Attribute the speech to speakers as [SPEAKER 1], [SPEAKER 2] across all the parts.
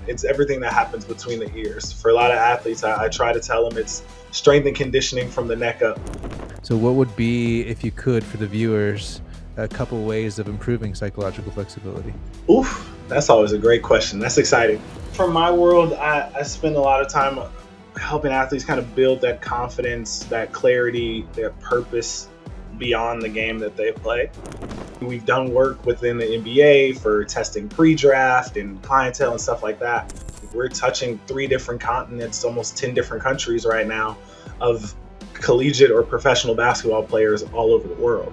[SPEAKER 1] it's everything that happens between the ears. For a lot of athletes, I try to tell them it's strength and conditioning from the neck up.
[SPEAKER 2] So what would be, if you could, for the viewers, a couple ways of improving psychological flexibility?
[SPEAKER 1] Oof, that's always a great question. That's exciting. From my world, I spend a lot of time helping athletes kind of build that confidence, that clarity, their purpose beyond the game that they play. We've done work within the NBA for testing pre-draft and clientele and stuff like that. We're touching 3 different continents, almost 10 different countries right now of collegiate or professional basketball players all over the world.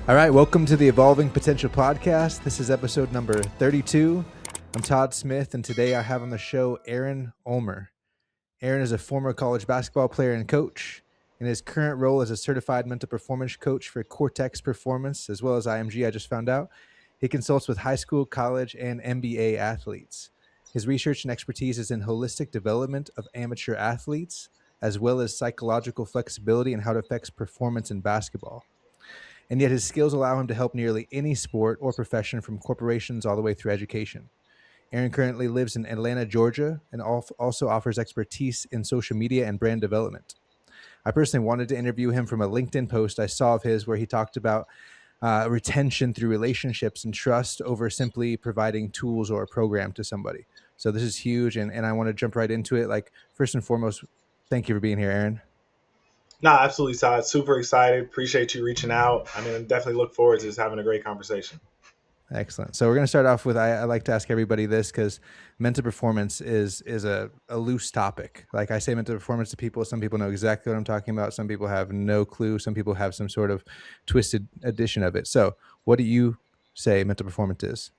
[SPEAKER 2] All right, welcome to the Evolving Potential Podcast. This is episode number 32. I'm Todd Smith, and today I have on the show Aren Ulmer. Aren is a former college basketball player and coach. In his current role as a certified mental performance coach for Cortex Performance, as well as IMG, I just found out, he consults with high school, college, and NBA athletes. His research and expertise is in holistic development of amateur athletes, as well as psychological flexibility and how it affects performance in basketball. And yet his skills allow him to help nearly any sport or profession, from corporations all the way through education. Aren currently lives in Atlanta, Georgia, and also offers expertise in social media and brand development. I personally wanted to interview him from a LinkedIn post I saw of his where he talked about retention through relationships and trust over simply providing tools or a program to somebody. So this is huge, and I want to jump right into it. Like, first and foremost, thank you for being here, Aren.
[SPEAKER 1] No, absolutely, Todd. Super excited. Appreciate you reaching out. I definitely look forward to just having a great conversation.
[SPEAKER 2] Excellent. So we're going to start off with, I like to ask everybody this because mental performance is a loose topic. Like, I say mental performance to people, some people know exactly what I'm talking about. Some people have no clue. Some people have some sort of twisted edition of it. So what do you say mental performance is?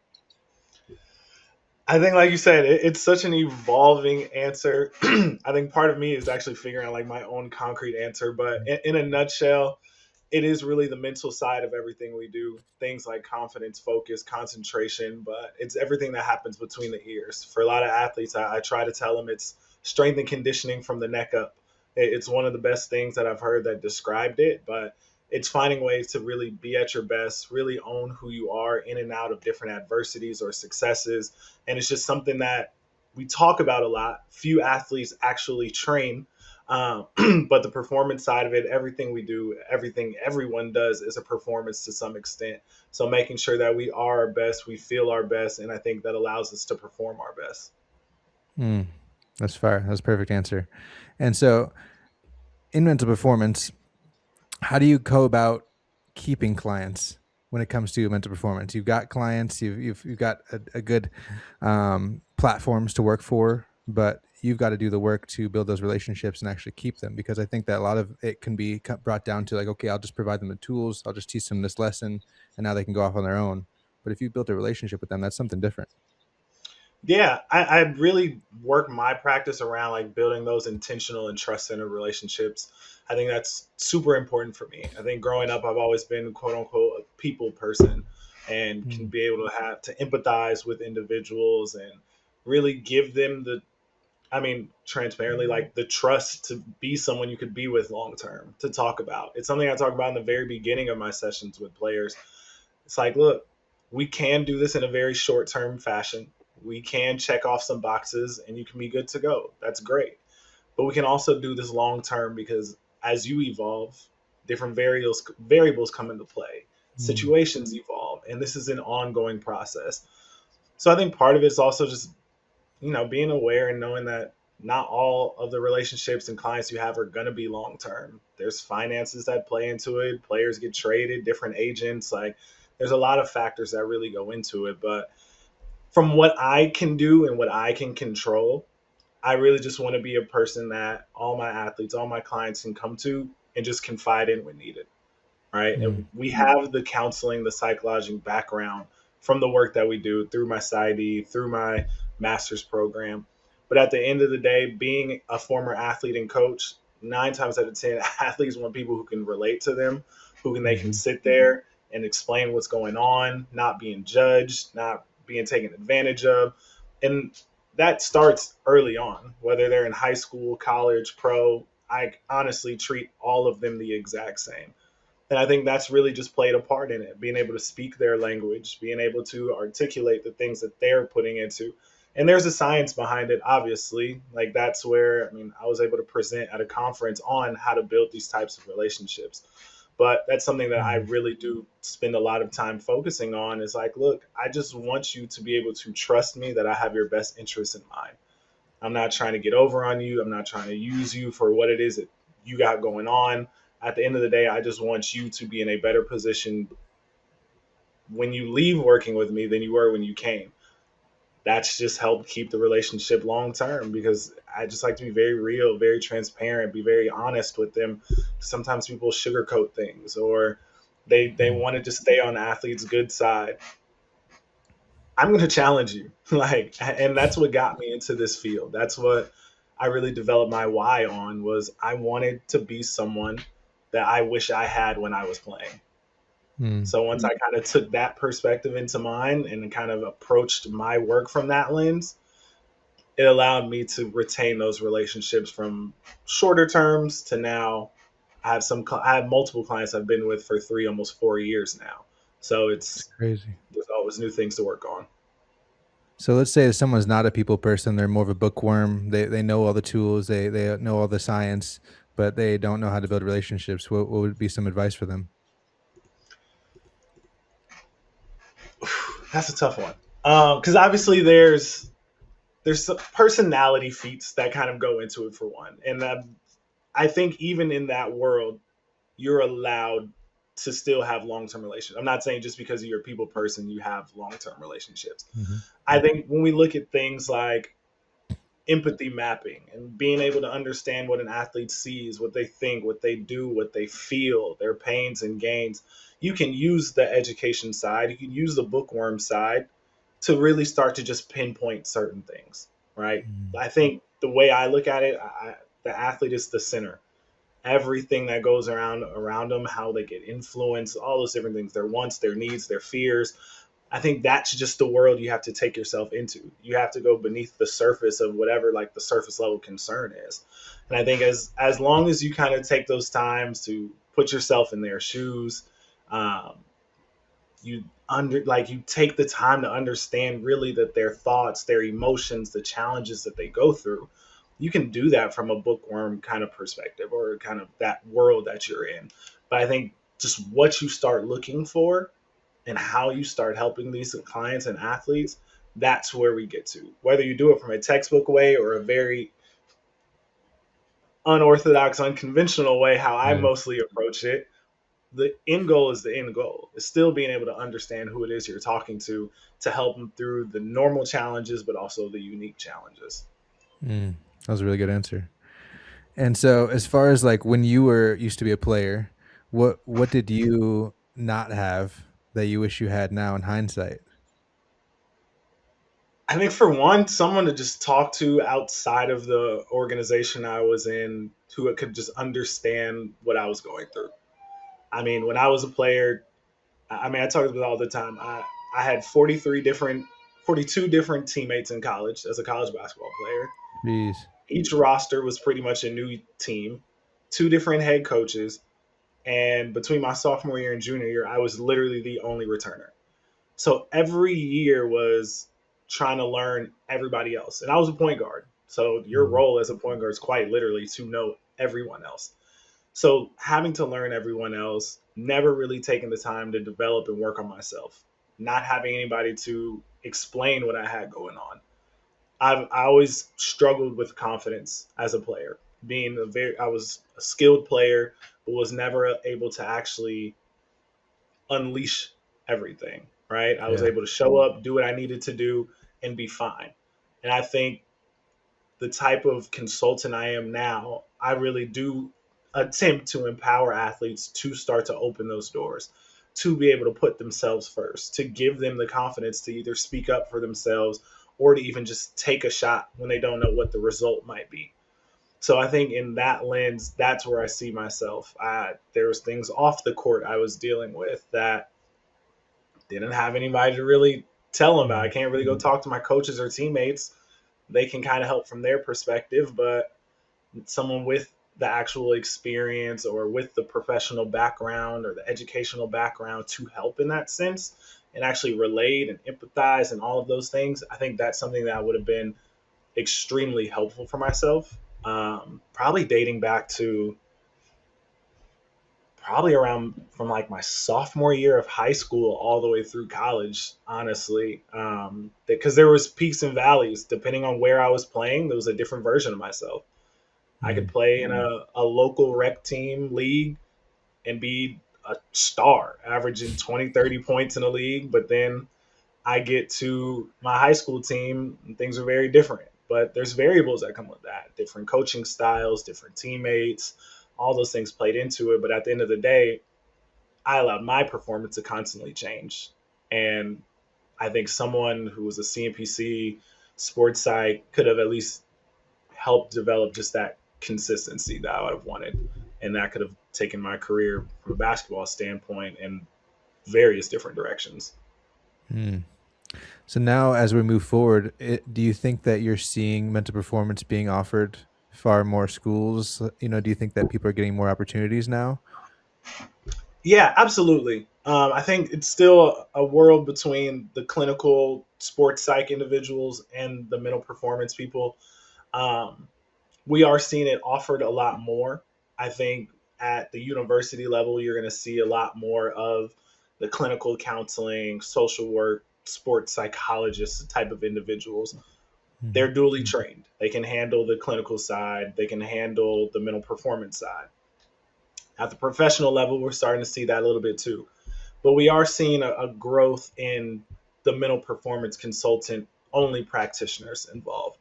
[SPEAKER 1] I think, like you said, it's such an evolving answer. I think part of me is actually figuring out like my own concrete answer, but in a nutshell, it is really the mental side of everything we do. Things like confidence, focus, concentration, but it's everything that happens between the ears. For a lot of athletes, I try to tell them it's strength and conditioning from the neck up. It's one of the best things that I've heard that described it, but it's finding ways to really be at your best, really own who you are in and out of different adversities or successes. And it's just something that we talk about a lot. Few athletes actually train, but the performance side of it, everything we do, everything everyone does is a performance to some extent. So making sure that we are our best, we feel our best, and I think that allows us to perform our best.
[SPEAKER 2] That's fair. That's a perfect answer. And so in mental performance, how do you go about keeping clients when it comes to mental performance? You've got clients, you've got a good platforms to work for, but you've got to do the work to build those relationships and actually keep them, because I think that a lot of it can be brought down to like, okay, I'll just provide them the tools, I'll just teach them this lesson, and now they can go off on their own. But if you built a relationship with them, that's something different.
[SPEAKER 1] Yeah, I really work my practice around like building those intentional and trust centered relationships. I think that's super important for me. I think growing up, I've always been quote unquote a people person and can be able to have to empathize with individuals and really give them transparently, like the trust to be someone you could be with long term, to talk about. It's something I talk about in the very beginning of my sessions with players. It's like, look, we can do this in a very short term fashion. We can check off some boxes and you can be good to go. That's great. But we can also do this long term because as you evolve, different variables come into play. Situations evolve, and this is an ongoing process. So I think part of it is also just, being aware and knowing that not all of the relationships and clients you have are going to be long term. There's finances that play into it. Players get traded, different agents. Like, there's a lot of factors that really go into it. But from what I can do and what I can control, I really just want to be a person that all my athletes, all my clients can come to and just confide in when needed. Right. And we have the counseling, the psychological background from the work that we do through my PsyD, through my master's program. But at the end of the day, being a former athlete and coach, 9 times out of 10, athletes want people who can relate to them, they can sit there and explain what's going on, not being judged, not being taken advantage of. And that starts early on, whether they're in high school, college, pro. I honestly treat all of them the exact same. And I think that's really just played a part in it, being able to speak their language, being able to articulate the things that they're putting into. And there's a science behind it, obviously. Like that's where, I mean, I was able to present at a conference on how to build these types of relationships. But that's something that I
[SPEAKER 2] Mm.
[SPEAKER 1] really do spend a lot of time focusing on is like, look, I just want you to be able to trust me that I have your best interests in mind. I'm not trying to get over on you. I'm not trying to use you for what it is that you got going on. At the end of the day, I just want you to be in a better position when you leave working with me than you were when you came. That's just helped keep the relationship long term because I just like to be very real, very transparent, be very honest with them. Sometimes people sugarcoat things or they
[SPEAKER 2] Mm.
[SPEAKER 1] want to just stay on the athlete's good side. I'm going to challenge you. Like, and that's what got me into this field. That's what I really developed my why on was I wanted to be someone that I wish I had when I was playing.
[SPEAKER 2] Mm.
[SPEAKER 1] So once I kind of took that perspective into mine and kind of approached my work from that lens, it allowed me to retain those relationships from shorter terms to now. I have multiple clients I've been with for 3, almost 4 years now. So
[SPEAKER 2] It's
[SPEAKER 1] it's
[SPEAKER 2] crazy.
[SPEAKER 1] there's always new things to work on.
[SPEAKER 2] So let's say if someone's not a people person, they're more of a bookworm. They know all the tools, they know all the science, but they don't know how to build relationships. What would be some advice for them?
[SPEAKER 1] That's a tough one. Because obviously there's some personality feats that kind of go into it for one, and I think even in that world, you're allowed to still have long term relationships. I'm not saying just because you're a people person you have long term relationships.
[SPEAKER 2] Hmm.
[SPEAKER 1] I think when we look at things like empathy mapping and being able to understand what an athlete sees, what they think, what they do, what they feel, their pains and gains. You can use the education side, you can use the bookworm side to really start to just pinpoint certain things, right?
[SPEAKER 2] Mm.
[SPEAKER 1] I think the way I look at it, the athlete is the center. Everything that goes around them, how they get influenced, all those different things, their wants, their needs, their fears, I think that's just the world you have to take yourself into. You have to go beneath the surface of whatever like the surface level concern is. And I think as long as you kind of take those times to put yourself in their shoes, um, you take the time to understand really that their thoughts, their emotions, the challenges that they go through. You can do that from a bookworm kind of perspective or kind of that world that you're in. But I think just what you start looking for and how you start helping these clients and athletes, that's where we get to. Whether you do it from a textbook way or a very unorthodox, unconventional way, how I
[SPEAKER 2] Yeah.
[SPEAKER 1] mostly approach it, the end goal is the end goal. It's still being able to understand who it is you're talking to help them through the normal challenges, but also the unique challenges.
[SPEAKER 2] Mm. That was a really good answer. And so, as far as like when you were used to be a player, what did you not have that you wish you had now in hindsight?
[SPEAKER 1] I think for one, someone to just talk to outside of the organization I was in who could just understand what I was going through. I mean, when I was a player, I mean, I talk about it all the time. I had 42 different teammates in college as a college basketball player.
[SPEAKER 2] Jeez.
[SPEAKER 1] Each roster was pretty much a new team, two different head coaches, and between my sophomore year and junior year, I was literally the only returner. So every year was trying to learn everybody else, and I was a point guard. So your
[SPEAKER 2] Mm.
[SPEAKER 1] role as a point guard is quite literally to know everyone else. So having to learn everyone else, never really taking the time to develop and work on myself, not having anybody to explain what I had going on. I always struggled with confidence as a player. I was a skilled player, but was never able to actually unleash everything. Right? I was
[SPEAKER 2] Yeah.
[SPEAKER 1] able to show up, do what I needed to do, and be fine. And I think the type of consultant I am now, I really do attempt to empower athletes to start to open those doors, to be able to put themselves first, to give them the confidence to either speak up for themselves or to even just take a shot when they don't know what the result might be. So I think in that lens, that's where I see myself. There was things off the court I was dealing with that didn't have anybody to really tell them about. I
[SPEAKER 2] Mm.
[SPEAKER 1] can't really go talk to my coaches or teammates. They can kind of help from their perspective, but someone with the actual experience or with the professional background or the educational background to help in that sense and actually relate and empathize and all of those things, I think that's something that would have been extremely helpful for myself. Probably dating back to probably around from like my sophomore year of high school all the way through college, honestly, because there was peaks and valleys depending on where I was playing. There was a different version of myself. I could
[SPEAKER 2] Mm.
[SPEAKER 1] play in a local rec team league and be a star, averaging 20, 30 points in a league. But then I get to my high school team and things are very different. But there's variables that come with that, different coaching styles, different teammates, all those things played into it. But at the end of the day, I allowed my performance to constantly change. And I think someone who was a CNPC sports psych could have at least helped develop just that consistency that I would have wanted. And that could have taken my career from a basketball standpoint in various different directions.
[SPEAKER 2] Mm. So now, as we move forward, do you think that you're seeing mental performance being offered far more schools? Do you think that people are getting more opportunities now?
[SPEAKER 1] Yeah, absolutely. I think it's still a world between the clinical sports psych individuals and the mental performance people. Um, we are seeing it offered a lot more. I think at the university level, you're going to see a lot more of the clinical counseling, social work, sports psychologists type of individuals.
[SPEAKER 2] Mhm.
[SPEAKER 1] They're duly trained. They can handle the clinical side, they can handle the mental performance side. At the professional level, we're starting to see that a little bit too. But we are seeing a growth in the mental performance consultant only practitioners involved.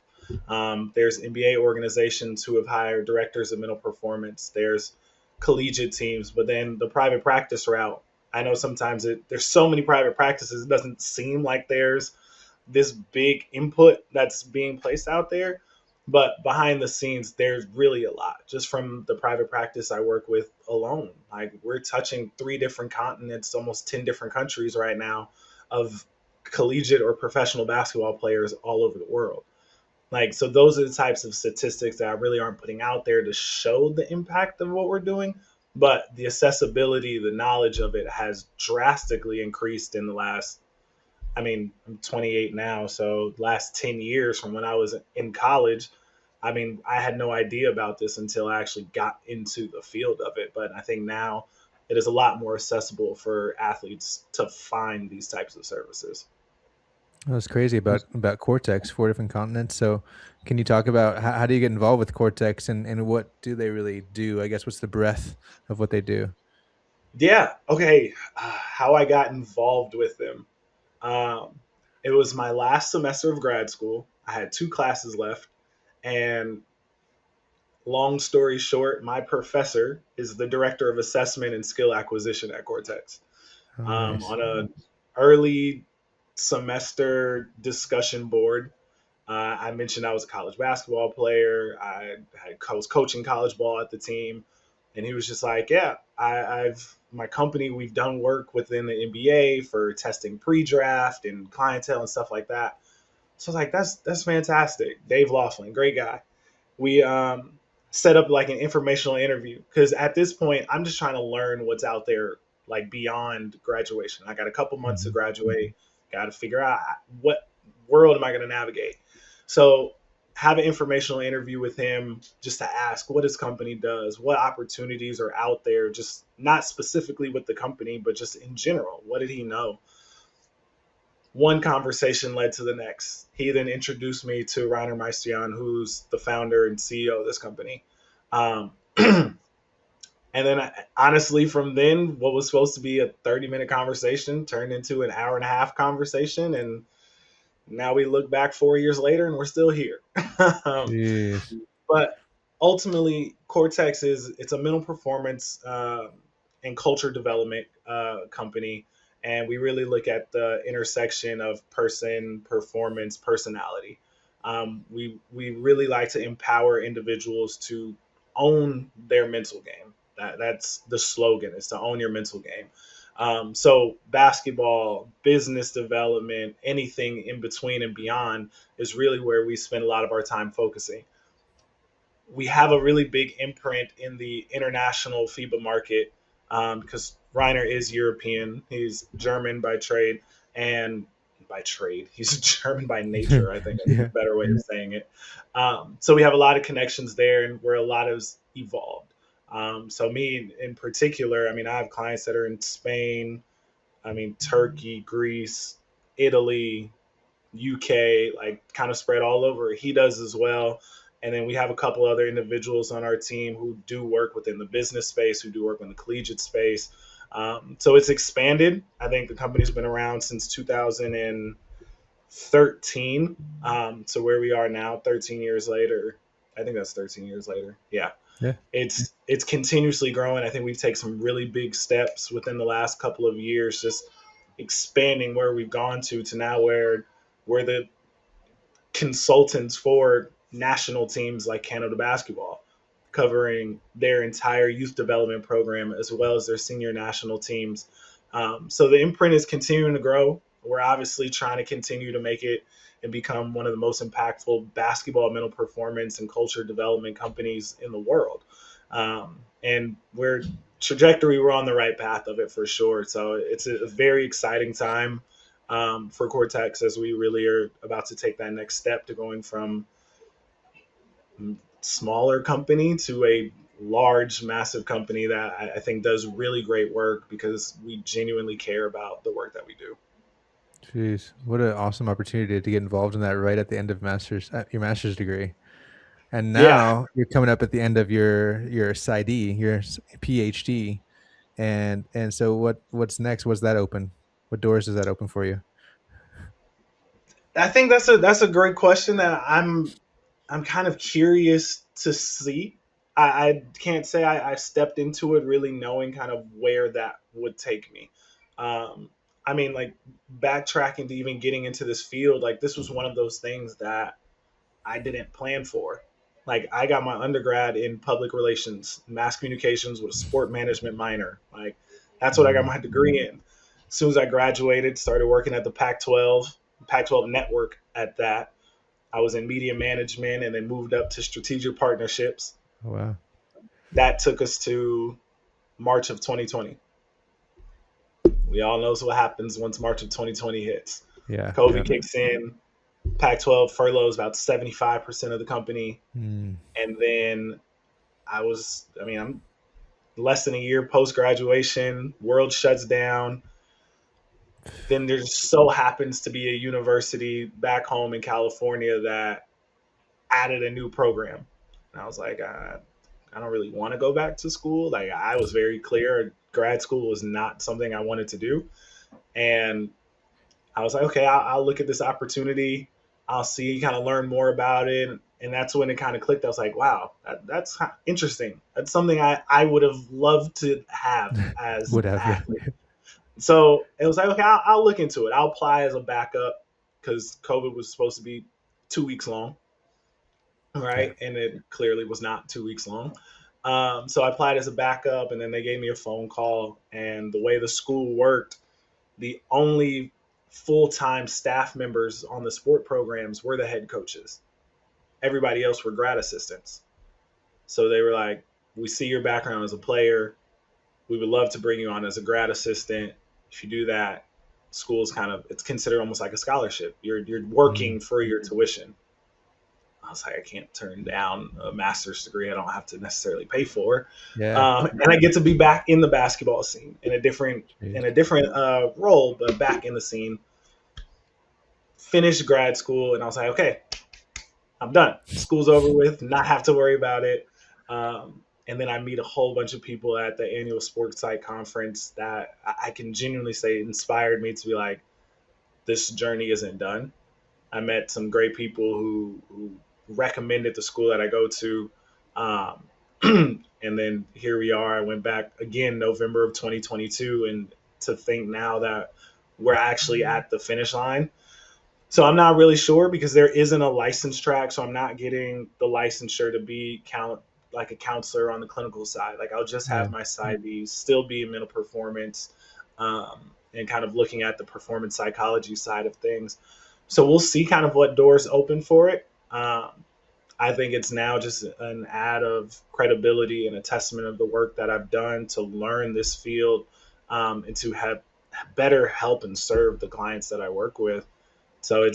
[SPEAKER 1] There's NBA organizations who have hired directors of mental performance. There's collegiate teams, but then the private practice route. I know sometimes there's so many private practices, it doesn't seem like there's this big input that's being placed out there. But behind the scenes, there's really a lot. Just from the private practice I work with alone, like we're touching 3 different continents, almost 10 different countries right now, of collegiate or professional basketball players all over the world. Like, so those are the types of statistics that I really aren't putting out there to show the impact of what we're doing. But the accessibility, the knowledge of it has drastically increased in the last, I mean, I'm 28 now, so last 10 years from when I was in college, I mean, I had no idea about this until I actually got into the field of it. But I think now it is a lot more accessible for athletes to find these types of services.
[SPEAKER 2] That's crazy about Cortex, 4 different continents. So, can you talk about how do you get involved with Cortex and what do they really do? I guess what's the breadth of what they do?
[SPEAKER 1] Yeah. Okay. How I got involved with them. Um, it was my last semester of grad school. I had 2 classes left. And long story short, my professor is the director of assessment and skill acquisition at Cortex.
[SPEAKER 2] Oh, nice.
[SPEAKER 1] On a early semester discussion board, I mentioned I was a college basketball player. I was coaching college ball at the team, and he was just like, "Yeah, I've my company. We've done work within the NBA for testing pre-draft and clientele and stuff like that." So I was like, "That's fantastic." Dave Laughlin, great guy. We set up like an informational interview because at this point I'm just trying to learn what's out there like beyond graduation. I got a couple months to
[SPEAKER 2] Mhm.
[SPEAKER 1] graduate. Got to figure out what world am I going to navigate. So have an informational interview with him just to ask what his company does, what opportunities are out there, just not specifically with the company, but just in general. What did he know? One conversation led to the next. He then introduced me to Rainer Meistian, who's the founder and CEO of this company. Um, and then, honestly, from then, what was supposed to be a 30-minute conversation turned into an hour and a half conversation. And now we look back 4 years later and we're still here.
[SPEAKER 2] Jeez.
[SPEAKER 1] But ultimately, Cortex is it's a mental performance and culture development company, and we really look at the intersection of person, performance, personality. We really like to empower individuals to own their mental game. That's the slogan: is to own your mental game. So basketball, business development, anything in between and beyond is really where we spend a lot of our time focusing. We have a really big imprint in the international FIBA market because Reiner is European. He's German by trade and he's German by nature. I think is
[SPEAKER 2] Yeah.
[SPEAKER 1] a better way of saying it. So we have a lot of connections there, and where a lot has evolved. So me in particular, I mean, I have clients that are in Spain, I mean, Turkey, Greece, Italy, UK, like kind of spread all over. He does as well. And then we have a couple other individuals on our team who do work within the business space, who do work in the collegiate space. So it's expanded. I think the company's been around since 2013. So where we are now, 13 years later, I think that's 13 years later. Yeah,
[SPEAKER 2] Yeah.
[SPEAKER 1] it's continuously growing. I think we've taken some really big steps within the last couple of years, just expanding where we've gone to now where we're the consultants for national teams like Canada basketball, covering their entire youth development program as well as their senior national teams. So the imprint is continuing to grow. We're obviously trying to continue to make it and become one of the most impactful basketball mental performance and culture development companies in the world. And we're trajectory, we're on the right path of it for sure. So it's a very exciting time for Cortex as we really are about to take that next step to going from smaller company to a large, massive company that I think does really great work because we genuinely care about the work that we do.
[SPEAKER 2] Jeez, what an awesome opportunity to get involved in that right at the end of your master's degree. And
[SPEAKER 1] Yeah,
[SPEAKER 2] now you're coming up at the end of your PsyD, your PhD, and so what's next? What's that open? What doors does that open for you?
[SPEAKER 1] I think that's a great question that I'm kind of curious to see. I can't say I stepped into it really knowing kind of where that would take me. Um, I mean, like backtracking to even getting into this field, like this was one of those things that I didn't plan for. Like I got my undergrad in public relations, mass communications with a sport management minor. Like that's what I got
[SPEAKER 2] Mm.
[SPEAKER 1] my degree in. As soon as I graduated, started working at the Pac-12 network at that. I was in media management and then moved up to strategic partnerships.
[SPEAKER 2] Oh, wow.
[SPEAKER 1] That took us to March of 2020. We all knows what happens once March of 2020 hits.
[SPEAKER 2] Yeah.
[SPEAKER 1] COVID
[SPEAKER 2] Yeah.
[SPEAKER 1] kicks in, Pac-12 furloughs about 75% of the company,
[SPEAKER 2] Mm.
[SPEAKER 1] and then I'm less than a year post graduation, world shuts down. Then there so happens to be a university back home in California that added a new program. And I was like, I don't really want to go back to school. Like I was very clear, grad school was not something I wanted to do. And I was like, okay, I'll look at this opportunity. I'll see, kind of learn more about it. And that's when it kind of clicked. I was like, wow, that's interesting. That's something I would have loved to have as
[SPEAKER 2] Would
[SPEAKER 1] an
[SPEAKER 2] have, yeah.
[SPEAKER 1] athlete. So it was like, okay, I'll look into it. I'll apply as a backup because COVID was supposed to be 2 weeks long,
[SPEAKER 2] Yeah.
[SPEAKER 1] right? And it clearly was not 2 weeks long. So I applied as a backup, and then they gave me a phone call. And the way the school worked, the only full time staff members on the sport programs were the head coaches. Everybody else were grad assistants. So they were like, we see your background as a player. We would love to bring you on as a grad assistant. If you do that, school's kind of it's considered almost like a scholarship. You're
[SPEAKER 2] Mm.
[SPEAKER 1] working for your tuition. I was like, I can't turn down a master's degree I don't have to necessarily pay for,
[SPEAKER 2] Yeah.
[SPEAKER 1] and I get to be back in the basketball scene in a different
[SPEAKER 2] Jeez.
[SPEAKER 1] role, but back in the scene. Finished grad school, and I was like, okay, I'm done. School's over with. Not have to worry about it. And then I meet a whole bunch of people at the annual Sports Site conference that I can genuinely say inspired me to be like, this journey isn't done. I met some great people who recommended the school that I go to. Um, and then here we are. I went back again November of 2022, and to think now that we're actually at the finish line. So I'm not really sure because there isn't a license track, so I'm not getting the licensure to be like a counselor on the clinical side. Like I'll just have
[SPEAKER 2] Yeah.
[SPEAKER 1] my side be still be in mental performance. and kind of looking at the performance psychology side of things. So we'll see kind of what doors open for it. I think it's now just an add of credibility and a testament of the work that I've done to learn this field, and to have better help and serve the clients that I work with. So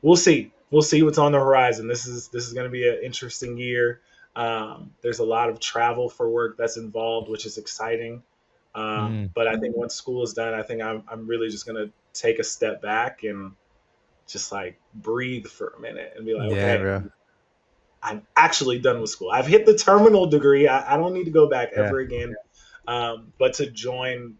[SPEAKER 1] we'll see what's on the horizon. This is going to be an interesting year. There's a lot of travel for work that's involved, which is exciting.
[SPEAKER 2] Mm,
[SPEAKER 1] But I think once school is done, I think I'm really just going to take a step back and just like breathe for a minute and be like,
[SPEAKER 2] yeah,
[SPEAKER 1] okay,
[SPEAKER 2] bro.
[SPEAKER 1] I'm actually done with school. I've hit the terminal degree. I don't need to go back
[SPEAKER 2] Yeah.
[SPEAKER 1] ever again. But to join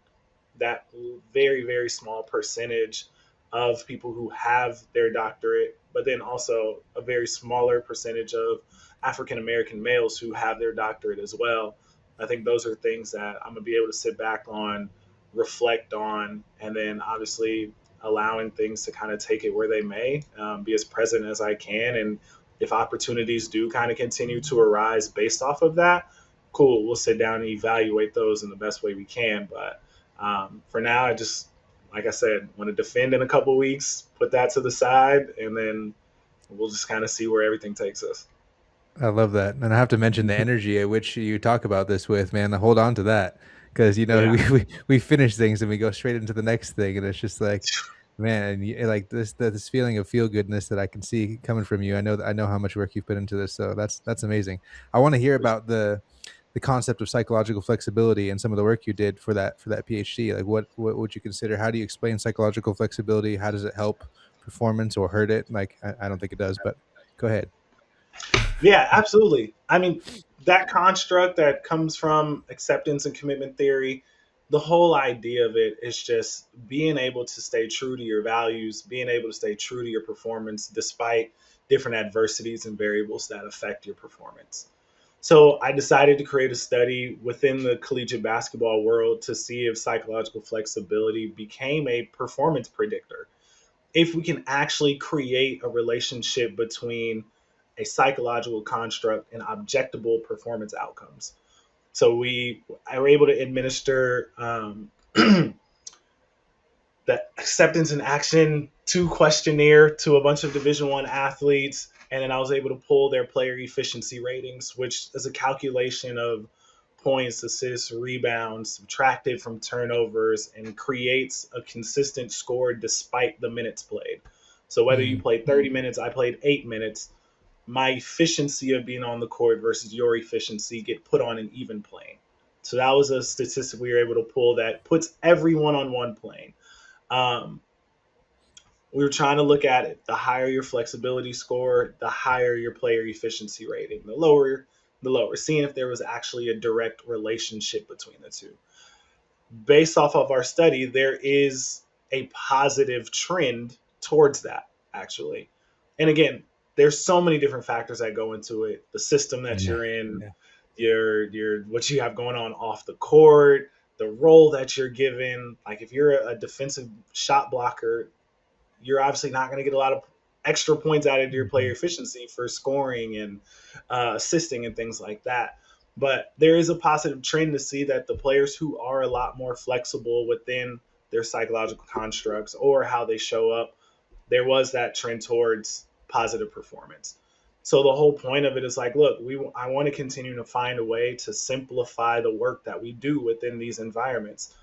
[SPEAKER 1] that very, very small percentage of people who have their doctorate, but then also a very smaller percentage of African American males who have their doctorate as well. I think those are things that I'm gonna be able to sit back on, reflect on, and then obviously allowing things to kind of take it where they may, be as present as I can. And if opportunities do kind of continue to arise based off of that, cool, we'll sit down and evaluate those in the best way we can. But for now, I just, like I said, want to defend in a couple weeks, put that to the side, and then we'll just kind of see where everything takes us.
[SPEAKER 2] I love that. And I have to mention the energy at which you talk about this with, man. Hold on to that. Because,
[SPEAKER 1] Yeah.
[SPEAKER 2] we finish things and we go straight into the next thing. And it's just like, man, like this feeling of feel goodness that I can see coming from you. I know how much work you've put into this. So that's amazing. I want to hear about the concept of psychological flexibility and some of the work you did for that PhD. Like what would you consider? How do you explain psychological flexibility? How does it help performance or hurt it? Like I don't think it does, but go ahead.
[SPEAKER 1] Yeah, absolutely. I mean, that construct that comes from acceptance and commitment theory, the whole idea of it is just being able to stay true to your values, being able to stay true to your performance despite different adversities and variables that affect your performance. So I decided to create a study within the collegiate basketball world to see if psychological flexibility became a performance predictor. If we can actually create a relationship between a psychological construct and objectable performance outcomes. So we were able to administer the acceptance and action 2 questionnaire to a bunch of Division 1 athletes, and then I was able to pull their player efficiency ratings, which is a calculation of points, assists, rebounds, subtracted from turnovers, and creates a consistent score despite the minutes played. So whether you
[SPEAKER 2] Mm,
[SPEAKER 1] played 30 minutes, I played 8 minutes, my efficiency of being on the court versus your efficiency get put on an even plane. So that was a statistic we were able to pull that puts everyone on one plane. Um, we were trying to look at it. The higher your flexibility score, the higher your player efficiency rating. The lower. Seeing if there was actually a direct relationship between the two. Based off of our study, there is a positive trend towards that, actually. And again, there's so many different factors that go into it. The system that
[SPEAKER 2] yeah.
[SPEAKER 1] you're in,
[SPEAKER 2] Yeah.
[SPEAKER 1] your what you have going on off the court, the role that you're given. Like if you're a defensive shot blocker, you're obviously not going to get a lot of extra points out of your player
[SPEAKER 2] Mhm.
[SPEAKER 1] efficiency for scoring and assisting and things like that. But there is a positive trend to see that the players who are a lot more flexible within their psychological constructs or how they show up, there was that trend towards positive performance. So the whole point of it is like, look, I want to continue to find a way to simplify the work that we do within these environments.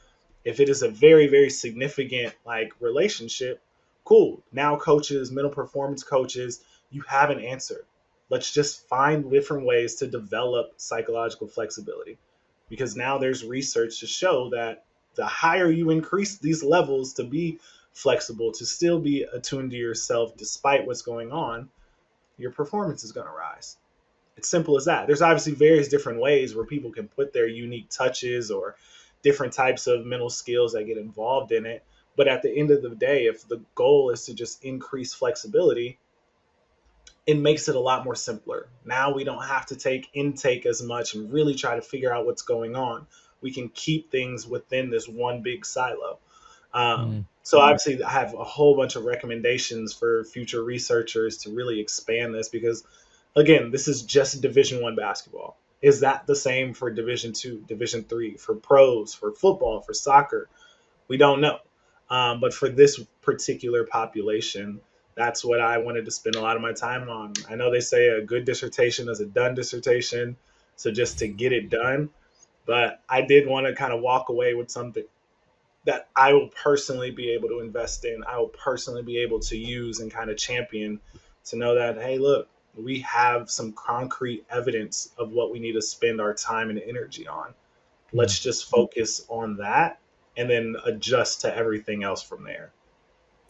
[SPEAKER 1] If it is a very, very significant like relationship, cool. Now coaches, mental performance coaches, you have an answer. Let's just find different ways to develop psychological flexibility. Because now there's research to show that the higher you increase these levels to be flexible, to still be attuned to yourself despite what's going on, your performance is going to rise. It's simple as that. There's obviously various different ways where people can put their unique touches or different types of mental skills that get involved in it. But at the end of the day, if the goal is to just increase flexibility, it makes it a lot more simpler. Now we don't have to take intake as much and really try to figure out what's going on. We can keep things within this one big silo.
[SPEAKER 2] Mm,
[SPEAKER 1] So obviously, I have a whole bunch of recommendations for future researchers to really expand this because, again, this is just Division 1 basketball. Is that the same for Division 2, Division 3, for pros, for football, for soccer? We don't know. But for this particular population, that's what I wanted to spend a lot of my time on. I know they say a good dissertation is a done dissertation, so just to get it done. But I did want to kind of walk away with something that I will personally be able to invest in. I will personally be able to use and kind of champion to know that, hey, look, we have some concrete evidence of what we need to spend our time and energy on.
[SPEAKER 2] Hmm.
[SPEAKER 1] Let's just focus on that and then adjust to everything else from there.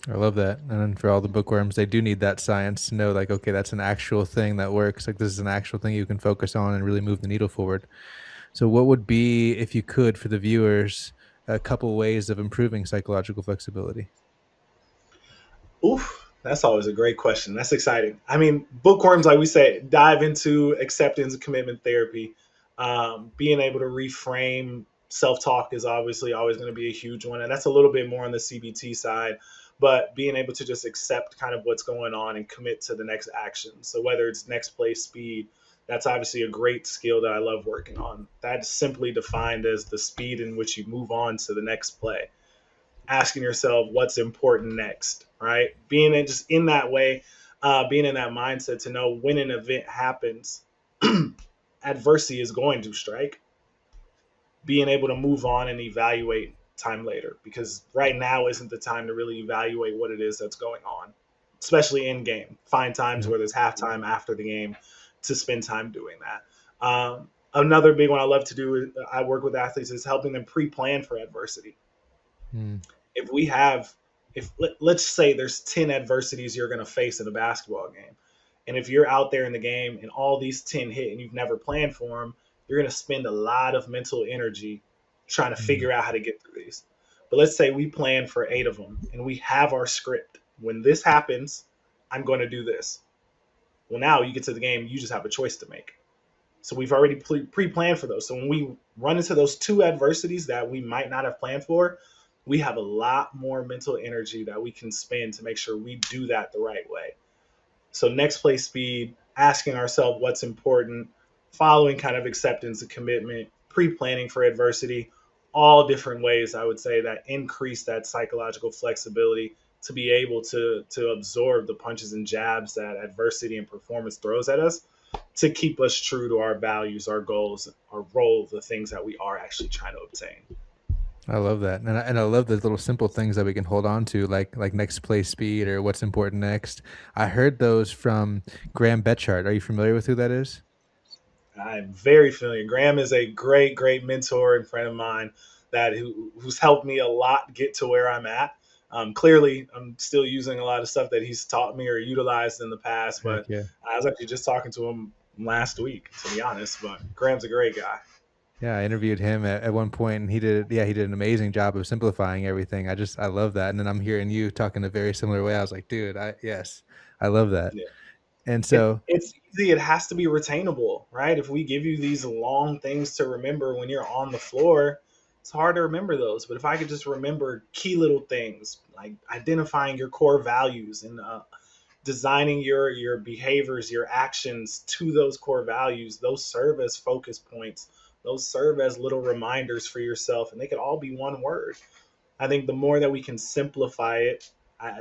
[SPEAKER 2] I love that. And then for all the bookworms, they do need that science to know, like, okay, that's an actual thing that works. Like, this is an actual thing you can focus on and really move the needle forward. So, what would be, if you could, for the viewers, a couple ways of improving psychological flexibility?
[SPEAKER 1] Oof, that's always a great question. That's exciting. I mean, bookworms, like we say, dive into acceptance and commitment therapy. Being able to reframe self talk is obviously always going to be a huge one. And that's a little bit more on the CBT side. But being able to just accept kind of what's going on and commit to the next action. So whether it's next play speed, that's obviously a great skill that I love working on. That's simply defined as the speed in which you move on to the next play, asking yourself what's important next, right? Being in, just in that way, being in that mindset to know when an event happens, adversity is going to strike. Being able to move on and evaluate time later, because right now isn't the time to really evaluate what it is that's going on, especially in game. Find times
[SPEAKER 2] Yeah.
[SPEAKER 1] where there's halftime after the game to spend time doing that. Another big one I love to do, I work with athletes, is helping them pre-plan for adversity.
[SPEAKER 2] Mm,
[SPEAKER 1] If we have, if let's say there's 10 adversities you're going to face in a basketball game, and if you're out there in the game and all these 10 hit and you've never planned for them, you're going to spend a lot of mental energy trying to
[SPEAKER 2] mm,
[SPEAKER 1] figure out how to get through these. But let's say we plan for 8 of them and we have our script. When this happens, I'm going to do this. Well, now you get to the game, you just have a choice to make. So we've already pre-planned for those. So when we run into those two adversities that we might not have planned for, we have a lot more mental energy that we can spend to make sure we do that the right way. So next play speed, asking ourselves what's important, following kind of acceptance and commitment, pre-planning for adversity, all different ways I would say that increase that psychological flexibility to be able to absorb the punches and jabs that adversity and performance throws at us, to keep us true to our values, our goals, our role, the things that we are actually trying to obtain.
[SPEAKER 2] I love that, and I love the little simple things that we can hold on to, like next play speed or what's important next. I heard those from Graham Betchart. Are you familiar with who that is?
[SPEAKER 1] I'm very familiar. Graham is a great, great mentor and friend of mine who's helped me a lot get to where I'm at. Clearly, I'm still using a lot of stuff that he's taught me or utilized in the past,
[SPEAKER 2] Heck
[SPEAKER 1] but
[SPEAKER 2] yeah.
[SPEAKER 1] I was actually just talking to him last week, to be honest. But Graham's a great guy.
[SPEAKER 2] Yeah, I interviewed him at one point, and he did an amazing job of simplifying everything. I love that. And then I'm hearing you talking a very similar way. I was like, dude, yes, I love that.
[SPEAKER 1] Yeah.
[SPEAKER 2] And so,
[SPEAKER 1] It's easy. It has to be retainable, right? If we give you these long things to remember when you're on the floor, it's hard to remember those. But if I could just remember key little things like identifying your core values and designing your behaviors, your actions to those core values, those serve as focus points. Those serve as little reminders for yourself, and they could all be one word. I think the more that we can simplify it,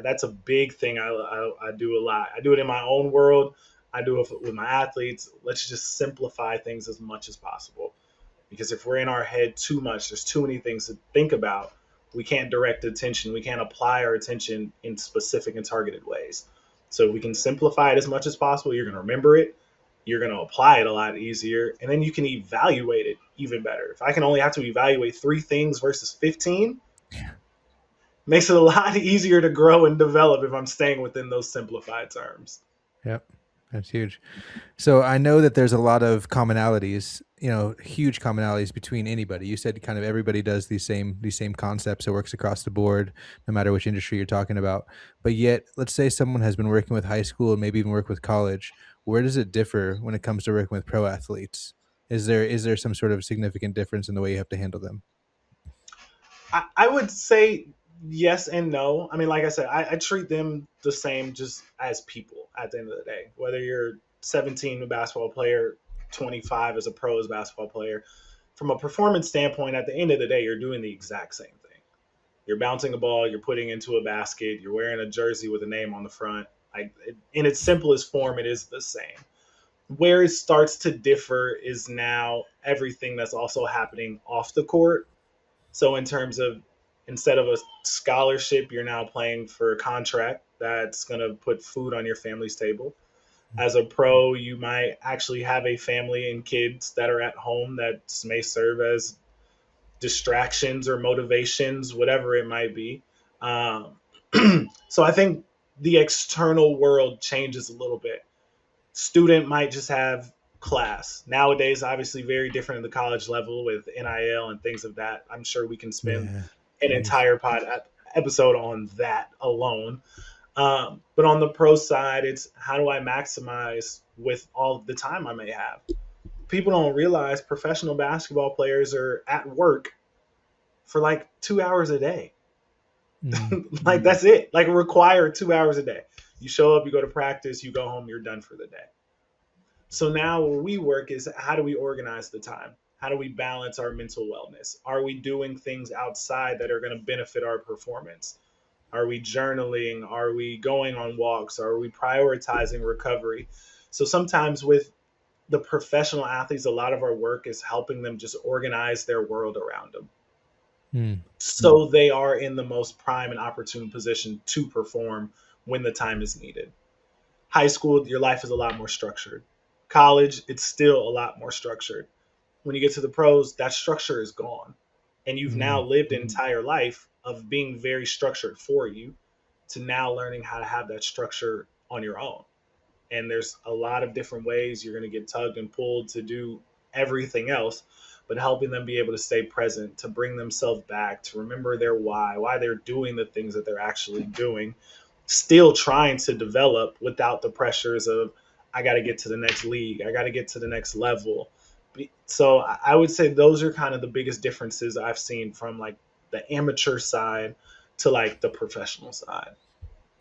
[SPEAKER 1] that's a big thing I do a lot. I do it in my own world. I do it with my athletes. Let's just simplify things as much as possible. Because if we're in our head too much, there's too many things to think about. We can't direct attention. We can't apply our attention in specific and targeted ways. So if we can simplify it as much as possible, you're going to remember it. You're going to apply it a lot easier. And then you can evaluate it even better. If I can only have to evaluate 3 things versus 15, makes it a lot easier to grow and develop if I'm staying within those simplified terms.
[SPEAKER 2] yep, that's huge. So I know that there's a lot of commonalities, huge commonalities between anybody. You said kind of everybody does these same concepts. It works across the board, no matter which industry you're talking about. But yet, let's say someone has been working with high school and maybe even work with college. Where does it differ when it comes to working with pro athletes? Is there some sort of significant difference in the way you have to handle them?
[SPEAKER 1] I would say yes and no. I mean, like I said, I treat them the same just as people at the end of the day. Whether you're 17 a basketball player, 25 as a pro as a basketball player, from a performance standpoint, at the end of the day, you're doing the exact same thing. You're bouncing a ball, you're putting into a basket, you're wearing a jersey with a name on the front. In its simplest form, it is the same. Where it starts to differ is now everything that's also happening off the court. So in terms of, instead of a scholarship, you're now playing for a contract that's going to put food on your family's table. As a pro, you might actually have a family and kids that are at home that may serve as distractions or motivations, whatever it might be. Um, so I think the external world changes a little bit. Student might just have class. Nowadays, obviously, very different at the college level with NIL and things of that. I'm sure we can spend
[SPEAKER 2] Yeah.
[SPEAKER 1] an
[SPEAKER 2] Jeez.
[SPEAKER 1] entire episode on that alone. But on the pro side, it's how do I maximize with all the time I may have? People don't realize professional basketball players are at work for like 2 hours a day.
[SPEAKER 2] Mm.
[SPEAKER 1] Like that's it. Like required 2 hours a day. You show up, you go to practice, you go home, you're done for the day. So now where we work is how do we organize the time? How do we balance our mental wellness? Are we doing things outside that are going to benefit our performance? Are we journaling? Are we going on walks? Are we prioritizing recovery? So sometimes with the professional athletes, a lot of our work is helping them just organize their world around them.
[SPEAKER 2] Mm.
[SPEAKER 1] So they are in the most prime and opportune position to perform when the time is needed. High school, your life is a lot more structured. College, it's still a lot more structured. When you get to the pros, that structure is gone. And you've now
[SPEAKER 2] Mm.
[SPEAKER 1] lived an entire life of being very structured for you to now learning how to have that structure on your own. And there's a lot of different ways you're going to get tugged and pulled to do everything else, but helping them be able to stay present, to bring themselves back, to remember their why they're doing the things that they're actually doing, still trying to develop without the pressures of I got to get to the next league, I got to get to the next level. So I would say those are kind of the biggest differences I've seen from like the amateur side to like the professional side.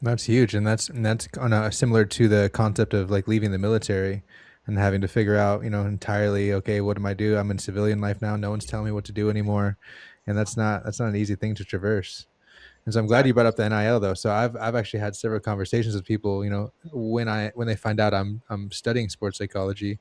[SPEAKER 2] That's huge, and that's on a similar to the concept of like leaving the military and having to figure out, entirely, okay, what am I do? I'm in civilian life now. No one's telling me what to do anymore, and that's not an easy thing to traverse. And so I'm glad you brought
[SPEAKER 1] Exactly.
[SPEAKER 2] up the NIL though. So I've actually had several conversations with people, when they find out I'm studying sports psychology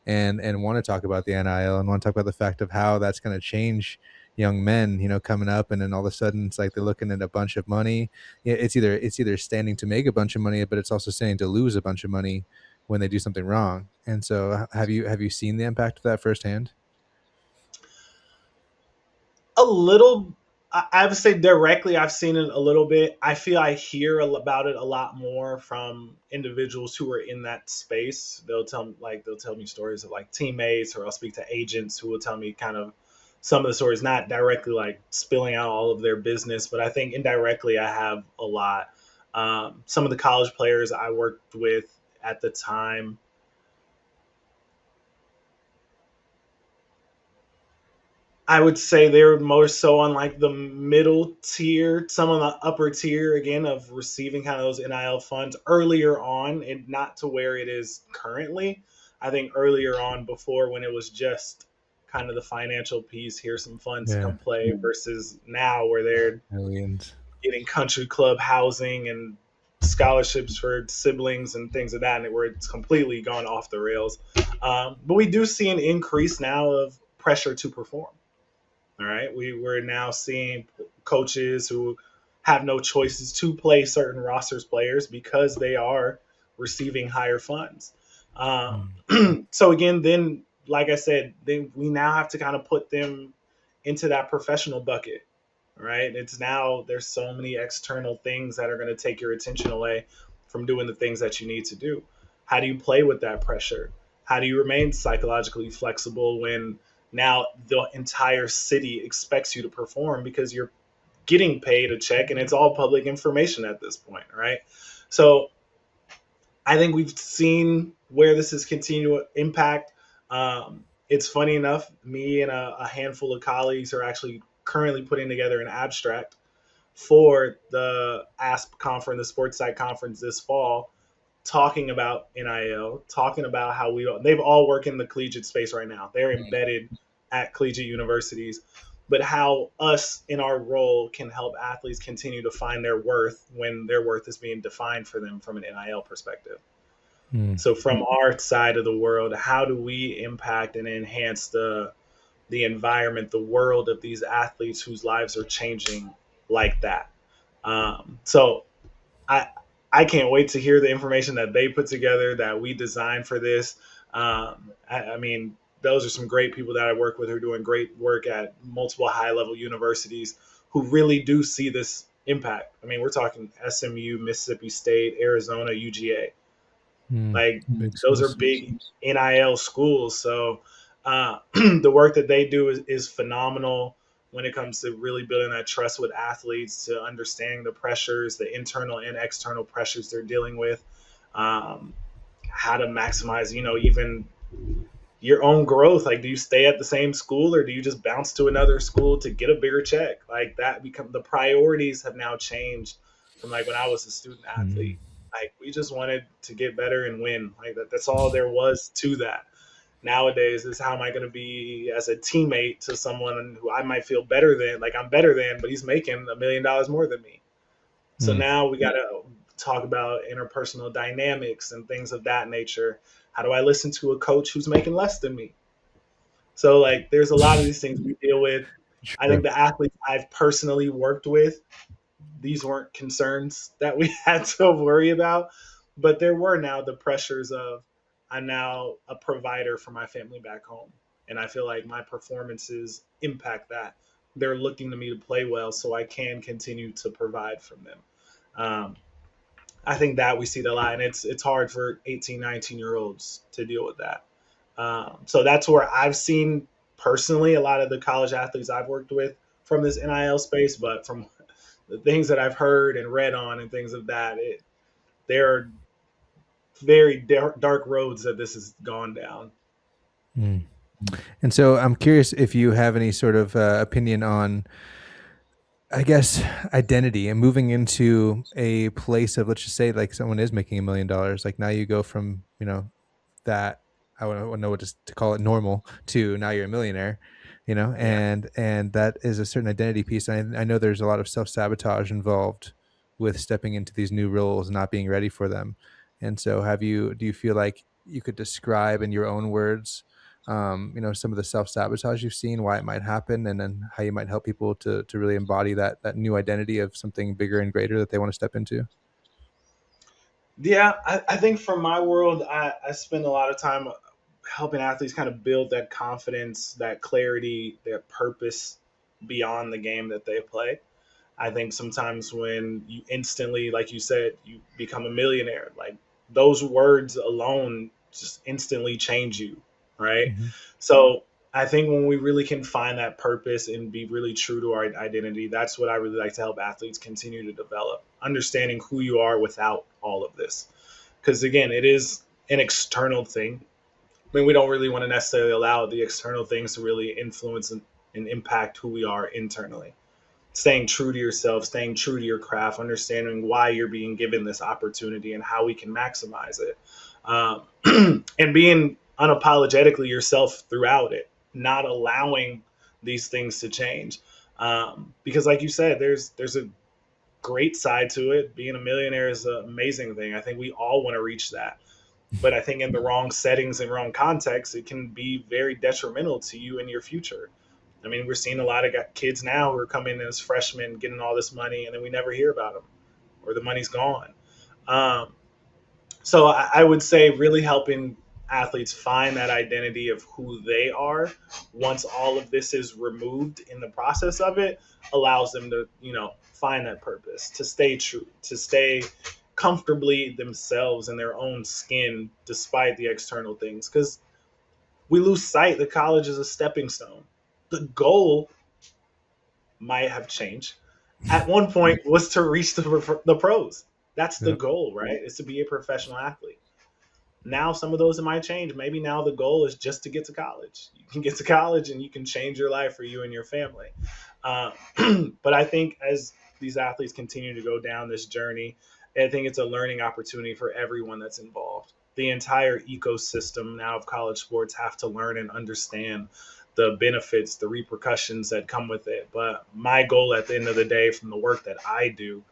[SPEAKER 2] and want to talk about the NIL and want to talk about the fact of how that's going to change young men, coming up, and then all of a sudden it's like they're looking at a bunch of money. Yeah, it's either standing to make a bunch of money, but it's also standing to lose a bunch of money when they do something wrong. And so have you seen the impact of that firsthand?
[SPEAKER 1] A little. I would say directly I've seen it a little bit. I feel I hear about it a lot more from individuals who are in that space. They'll tell me stories of like teammates, or I'll speak to agents who will tell me kind of some of the stories, not directly like spilling out all of their business, but I think indirectly I have a lot. Some of the college players I worked with at the time, I would say they're more so on like the middle tier, some on the upper tier again of receiving kind of those NIL funds earlier on, and not to where it is currently. I think earlier on, before when it was just kind of the financial piece, here's some funds to
[SPEAKER 2] Yeah,
[SPEAKER 1] come play, versus now where they're
[SPEAKER 2] millions.
[SPEAKER 1] getting country club housing and scholarships for siblings and things of that, and where it's completely gone off the rails. But we do see an increase now of pressure to perform. All right, we're now seeing coaches who have no choices to play certain rosters players because they are receiving higher funds.
[SPEAKER 2] Mm.
[SPEAKER 1] So again, then like I said, then we now have to kind of put them into that professional bucket. Right? It's now there's so many external things that are going to take your attention away from doing the things that you need to do. How do you play with that pressure? How do you remain psychologically flexible when now the entire city expects you to perform because you're getting paid a check and it's all public information at this point, right? So I think we've seen where this has continued to impact. It's funny enough, me and a handful of colleagues are actually currently putting together an abstract for the ASP conference, the Sports Site Conference this fall, talking about NIL, talking about how they've all worked in the collegiate space right now. They're embedded at collegiate universities, but how us in our role can help athletes continue to find their worth when their worth is being defined for them from an NIL perspective.
[SPEAKER 2] Mm.
[SPEAKER 1] So from our side of the world, how do we impact and enhance the environment, the world of these athletes whose lives are changing like that? So I I can't wait to hear the information that they put together that we designed for this. I mean, those are some great people that I work with who are doing great work at multiple high level universities who really do see this impact. I mean, we're talking SMU, Mississippi State, Arizona, UGA.
[SPEAKER 2] Mm.
[SPEAKER 1] Like
[SPEAKER 2] Big
[SPEAKER 1] those are
[SPEAKER 2] schools.
[SPEAKER 1] big NIL schools. So the work that they do is phenomenal when it comes to really building that trust with athletes, to understanding the pressures, the internal and external pressures they're dealing with, um, how to maximize, even your own growth. Like, do you stay at the same school or do you just bounce to another school to get a bigger check? Like that become the priorities have now changed from like when I was a student
[SPEAKER 2] Mm.
[SPEAKER 1] athlete. Like we just wanted to get better and win. Like that's all there was to that. Nowadays is how am I going to be as a teammate to someone who I might feel better than, like I'm better than, but he's making $1 million more than me. So
[SPEAKER 2] Mm.
[SPEAKER 1] now we got to talk about interpersonal dynamics and things of that nature. How do I listen to a coach who's making less than me? So like there's a lot of these things we deal with. I think
[SPEAKER 2] True.
[SPEAKER 1] the athletes I've personally worked with, these weren't concerns that we had to worry about, but there were now the pressures of I'm now a provider for my family back home. And I feel like my performances impact that. They're looking to me to play well so I can continue to provide from them. Um, I think that we see that a lot, and it's hard for 18, 19-year olds to deal with that. So that's where I've seen personally a lot of the college athletes I've worked with from this NIL space, but from the things that I've heard and read on and things of that, there are very dark roads that this has gone down.
[SPEAKER 2] Mm. And so I'm curious if you have any sort of opinion on, I guess, identity and moving into a place of, let's just say, like someone is making $1 million. Like now you go from, that I wouldn't know what to call it, normal, to now you're a millionaire,
[SPEAKER 1] Yeah.
[SPEAKER 2] and that is a certain identity piece. And I know there's a lot of self-sabotage involved with stepping into these new roles and not being ready for them. And so do you feel like you could describe in your own words, some of the self-sabotage you've seen, why it might happen, and then how you might help people to really embody that new identity of something bigger and greater that they want to step into?
[SPEAKER 1] Yeah, I think from my world, I spend a lot of time helping athletes kind of build that confidence, that clarity, their purpose beyond the game that they play. I think sometimes when you instantly, like you said, you become a millionaire, like those words alone just instantly change you, right?
[SPEAKER 2] Mm-hmm.
[SPEAKER 1] So I think when we really can find that purpose and be really true to our identity, that's what I really like to help athletes continue to develop, understanding who you are without all of this. Because again, it is an external thing. I mean, we don't really want to necessarily allow the external things to really influence and impact who we are internally. Staying true to yourself, staying true to your craft, understanding why you're being given this opportunity and how we can maximize it, and being unapologetically yourself throughout it, not allowing these things to change. Because, like you said, there's a great side to it. Being a millionaire is an amazing thing. I think we all want to reach that. But I think in the wrong settings and wrong contexts, it can be very detrimental to you in your future. I mean, we're seeing a lot of kids now who are coming in as freshmen, getting all this money, and then we never hear about them, or the money's gone. Um, so I would say really helping athletes find that identity of who they are once all of this is removed in the process of it allows them to, find that purpose, to stay true, to stay comfortably themselves in their own skin despite the external things. Because we lose sight that college is a stepping stone. The goal might have changed. At one point was to reach the pros. That's the
[SPEAKER 2] Yep.
[SPEAKER 1] goal, right? Is to be a professional athlete. Now some of those it might change. Maybe now the goal is just to get to college. You can get to college and you can change your life for you and your family. But I think as these athletes continue to go down this journey, I think it's a learning opportunity for everyone that's involved. The entire ecosystem now of college sports have to learn and understand the benefits, the repercussions that come with it. But my goal at the end of the day from the work that I do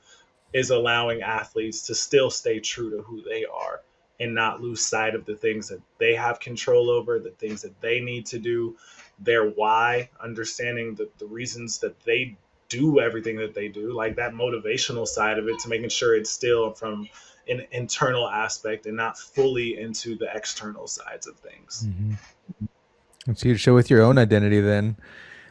[SPEAKER 1] is allowing athletes to still stay true to who they are and not lose sight of the things that they have control over, the things that they need to do, their why, understanding the reasons that they do everything that they do, like that motivational side of it, to making sure it's still from an internal aspect and not fully into the external sides of things.
[SPEAKER 2] Mm-hmm. It's huge. So with your own identity then,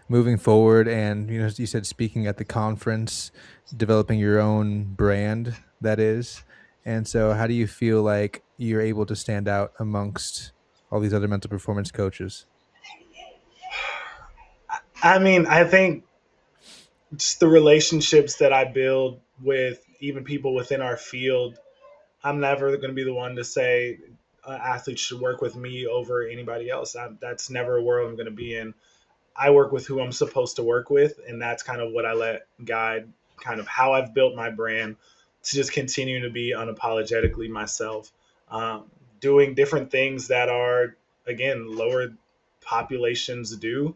[SPEAKER 2] moving forward, and you said speaking at the conference, developing your own brand, that is. And so how do you feel like you're able to stand out amongst all these other mental performance coaches?
[SPEAKER 1] I mean, I think just the relationships that I build with even people within our field, I'm never going to be the one to say athletes should work with me over anybody else. That's never a world I'm going to be in. I work with who I'm supposed to work with, and that's kind of what I let guide kind of how I've built my brand to just continue to be unapologetically myself, um, doing different things that are again lower populations do.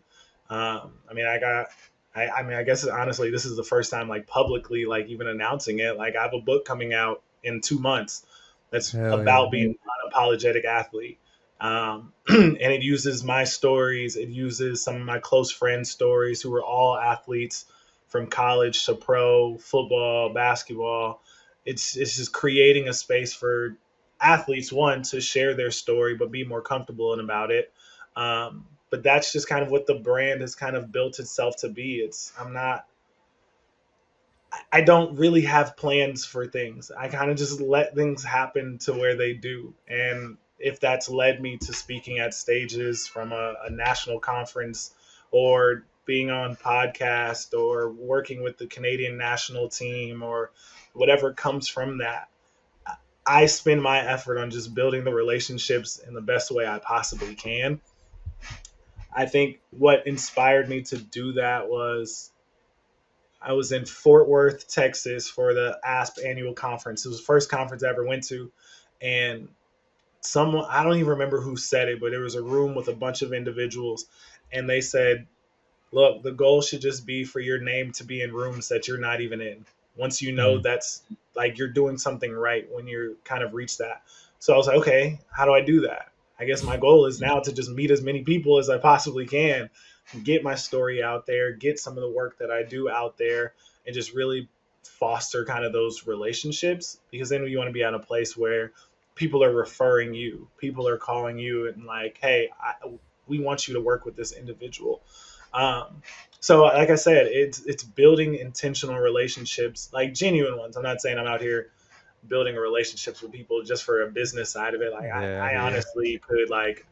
[SPEAKER 1] I mean, I mean, I guess honestly, this is the first time like publicly, like even announcing it. Like I have a book coming out in 2 months that's
[SPEAKER 2] Hell yeah.
[SPEAKER 1] about being an unapologetic athlete. And it uses my stories. It uses some of my close friends' stories who were all athletes from college to pro, football, basketball. It's just creating a space for athletes, one, to share their story, but be more comfortable about it. But that's just kind of what the brand has kind of built itself to be. I don't really have plans for things. I kind of just let things happen to where they do. And if that's led me to speaking at stages from a national conference or being on podcast or working with the Canadian national team or whatever comes from that, I spend my effort on just building the relationships in the best way I possibly can. I think what inspired me to do that was I was in Fort Worth, Texas for the ASP annual conference. It was the first conference I ever went to. And someone, I don't even remember who said it, but there was a room with a bunch of individuals. And they said, look, the goal should just be for your name to be in rooms that you're not even in. Once you know
[SPEAKER 2] Mm.
[SPEAKER 1] that's like you're doing something right when you're kind of reach that. So I was like, okay, how do I do that? I guess my goal is now to just meet as many people as I possibly can, get my story out there, get some of the work that I do out there, and just really foster kind of those relationships. Because then you want to be at a place where people are referring you, people are calling you and like, hey, we want you to work with this individual. Um, so, like I said, it's building intentional relationships, like genuine ones. I'm not saying I'm out here building relationships with people just for a business side of it. Like
[SPEAKER 2] Yeah, I
[SPEAKER 1] I
[SPEAKER 2] hear you.
[SPEAKER 1] honestly could like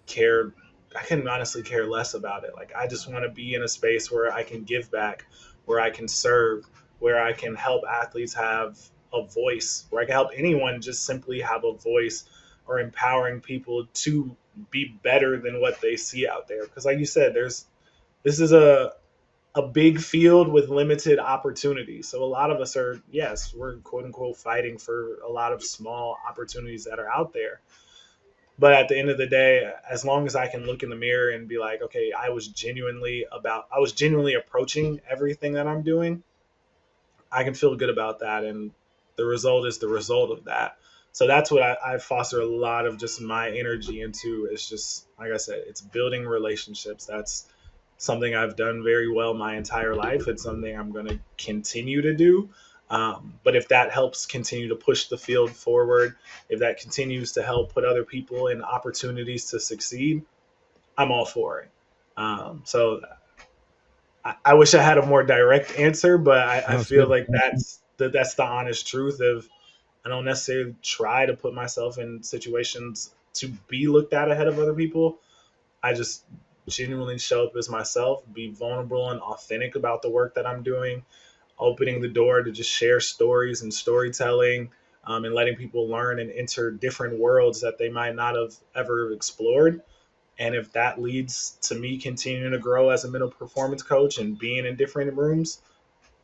[SPEAKER 1] care. I can honestly care less about it. Like I just want to be in a space where I can give back, where I can serve, where I can help athletes have a voice, where I can help anyone just simply have a voice, or empowering people to be better than what they see out there. Because, like you said, this is a big field with limited opportunities. So a lot of us are, yes, we're quote unquote fighting for a lot of small opportunities that are out there. But at the end of the day, as long as I can look in the mirror and be like, okay, I was genuinely approaching everything that I'm doing, I can feel good about that. And the result is the result of that. So that's what I foster a lot of just my energy into. It's just, like I said, it's building relationships. That's something I've done very well my entire life. It's something I'm going to continue to do. But if that helps continue to push the field forward, if that continues to help put other people in opportunities to succeed, I'm all for it. So I wish I had a more direct answer, but I
[SPEAKER 2] No, it's
[SPEAKER 1] feel
[SPEAKER 2] good.
[SPEAKER 1] like that's the honest truth of I don't necessarily try to put myself in situations to be looked at ahead of other people. I just genuinely show up as myself, be vulnerable and authentic about the work that I'm doing, opening the door to just share stories and storytelling, and letting people learn and enter different worlds that they might not have ever explored. And if that leads to me continuing to grow as a mental performance coach and being in different rooms,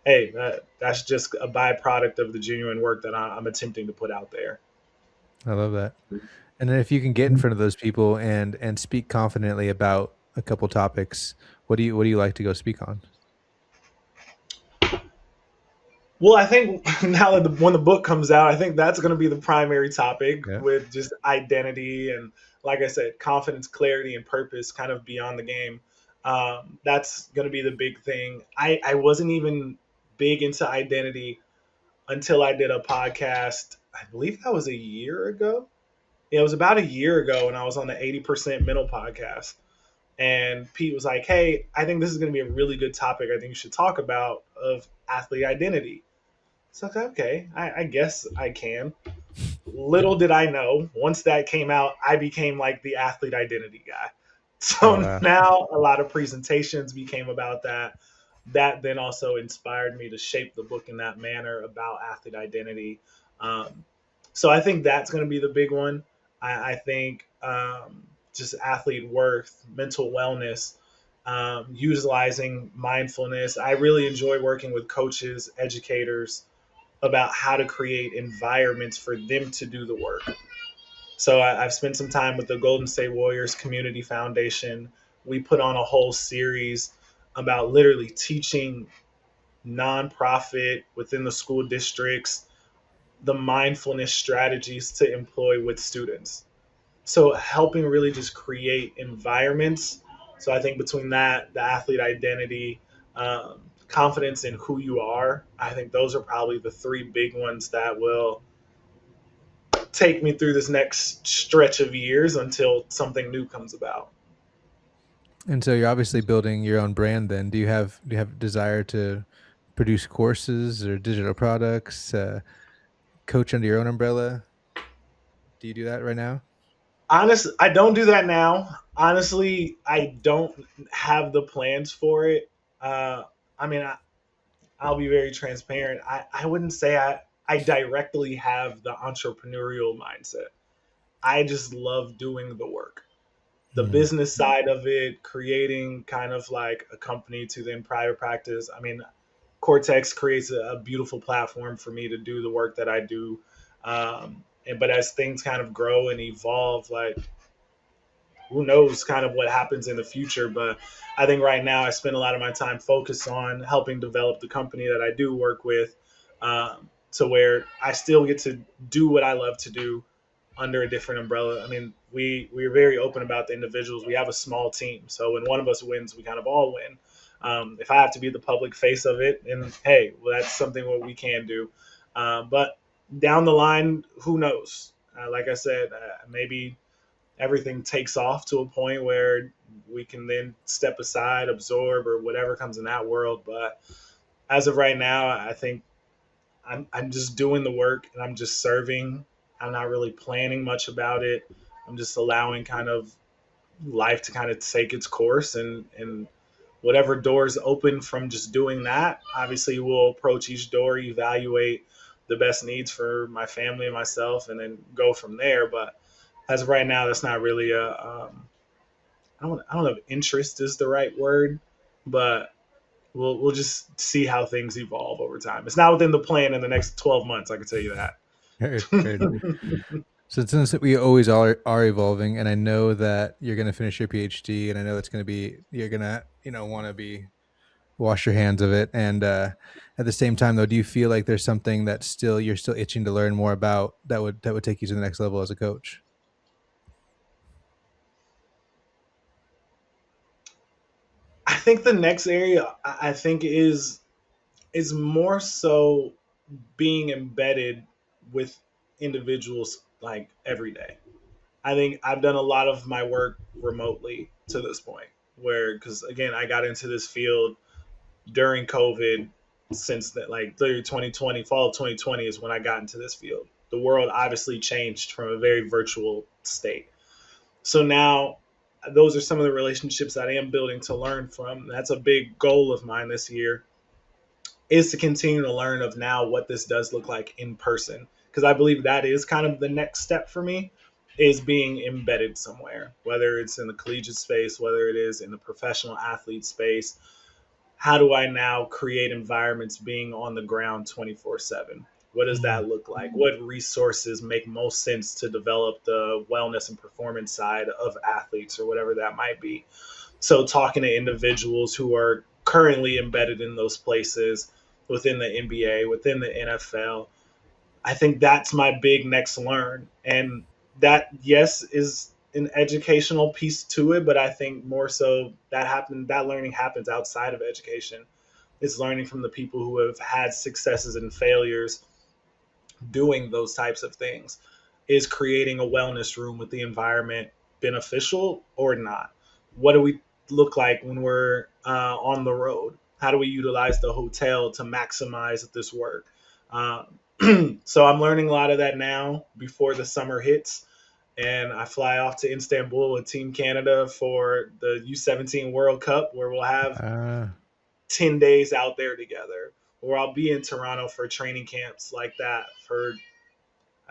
[SPEAKER 1] hey, that's just a byproduct of the genuine work that I'm attempting to put out there.
[SPEAKER 2] I love that. And then if you can get in front of those people and speak confidently about a couple topics. What do you like to go speak on?
[SPEAKER 1] Well, I think now that when the book comes out, I think that's going to be the primary topic
[SPEAKER 2] Yeah.
[SPEAKER 1] with just identity and, like I said, confidence, clarity, and purpose kind of beyond the game. That's going to be the big thing. I wasn't even big into identity until I did a podcast. I believe that was a year ago. Yeah, it was about a year ago when I was on the 80% Mental podcast. And Pete was like, hey, I think this is going to be a really good topic. I think you should talk about of athlete identity. So I said, okay, I guess I can. Little did I know, once that came out, I became like the athlete identity guy.
[SPEAKER 2] Oh
[SPEAKER 1] So
[SPEAKER 2] wow.
[SPEAKER 1] now a lot of presentations became about that. That then also inspired me to shape the book in that manner about athlete identity. Um, so I think that's going to be the big one. I think just athlete worth, mental wellness, utilizing mindfulness. I really enjoy working with coaches, educators, about how to create environments for them to do the work. So I've spent some time with the Golden State Warriors Community Foundation. We put on a whole series about literally teaching nonprofit within the school districts the mindfulness strategies to employ with students. So helping really just create environments. So I think between that, the athlete identity, confidence in who you are, I think those are probably the three big ones that will take me through this next stretch of years until something new comes about.
[SPEAKER 2] And so you're obviously building your own brand. Then do you have desire to produce courses or digital products? Coach under your own umbrella? Do you do that right now?
[SPEAKER 1] I don't do that now. Honestly, I don't have the plans for it. Uh, I mean, I'll be very transparent. I wouldn't say I directly have the entrepreneurial mindset. I just love doing the work. The
[SPEAKER 2] Mm.
[SPEAKER 1] business side of it, creating kind of like a company to then private practice. I mean, Cortex creates a beautiful platform for me to do the work that I do. But as things kind of grow and evolve, like who knows kind of what happens in the future. But I think right now I spend a lot of my time focused on helping develop the company that I do work with, to where I still get to do what I love to do under a different umbrella. I mean, we're very open about the individuals. We have a small team, so when one of us wins, we kind of all win. If I have to be the public face of it, and hey, well, that's something what we can do. But down the line, who knows? Like I said, maybe everything takes off to a point where we can then step aside, absorb, or whatever comes in that world. But as of right now, I think I'm just doing the work and I'm just serving. I'm not really planning much about it. I'm just allowing kind of life to kind of take its course, and whatever doors open from just doing that, obviously we'll approach each door, evaluate the best needs for my family and myself, and then go from there. But as of right now, that's not really a I don't know if interest is the right word, but we'll just see how things evolve over time. It's not within the plan in the next 12 months. I can tell you that.
[SPEAKER 2] Heard, heard. So since we always are evolving, and I know that you're going to finish your PhD, and I know it's going to be you're going to want to be wash your hands of it, and at the same time though, do you feel like there's something that still you're still itching to learn more about that would take you to the next level as a coach?
[SPEAKER 1] I think the next area I think is more so being embedded with individuals like every day. I think I've done a lot of my work remotely to this point, where because again I got into this field during COVID. Since that, like literally 2020, fall of 2020 is when I got into this field. The world obviously changed from a very virtual state. So now those are some of the relationships that I am building to learn from. That's a big goal of mine this year, is to continue to learn of now what this does look like in person, because I believe that is kind of the next step for me, is being embedded somewhere, whether it's in the collegiate space, whether it is in the professional athlete space. How do I now create environments being on the ground 24/7? What does
[SPEAKER 2] Mm.
[SPEAKER 1] that look like? What resources make most sense to develop the wellness and performance side of athletes, or whatever that might be? So talking to individuals who are currently embedded in those places within the NBA, within the NFL, I think that's my big next learn. And that, yes, is an educational piece to it, but I think more so that learning happens outside of education. It's learning from the people who have had successes and failures doing those types of things. Is creating a wellness room with the environment beneficial or not? What do we look like when we're on the road? How do we utilize the hotel to maximize this work? So I'm learning a lot of that now before the summer hits. And I fly off to Istanbul with Team Canada for the U17 World Cup, where we'll have
[SPEAKER 2] Uh,
[SPEAKER 1] 10 days out there together. Or I'll be in Toronto for training camps like that for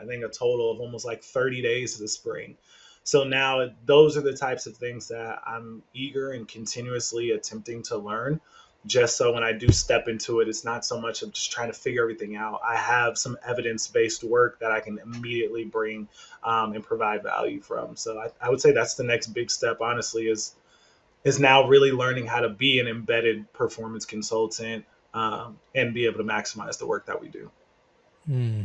[SPEAKER 1] I think a total of almost like 30 days this spring. So now those are the types of things that I'm eager and continuously attempting to learn. Just so when I do step into it, it's not so much of just trying to figure everything out. I have some evidence based work that I can immediately bring and provide value from. So I would say that's the next big step, honestly, is now really learning how to be an embedded performance consultant and be able to maximize the work that we do.
[SPEAKER 2] hmm.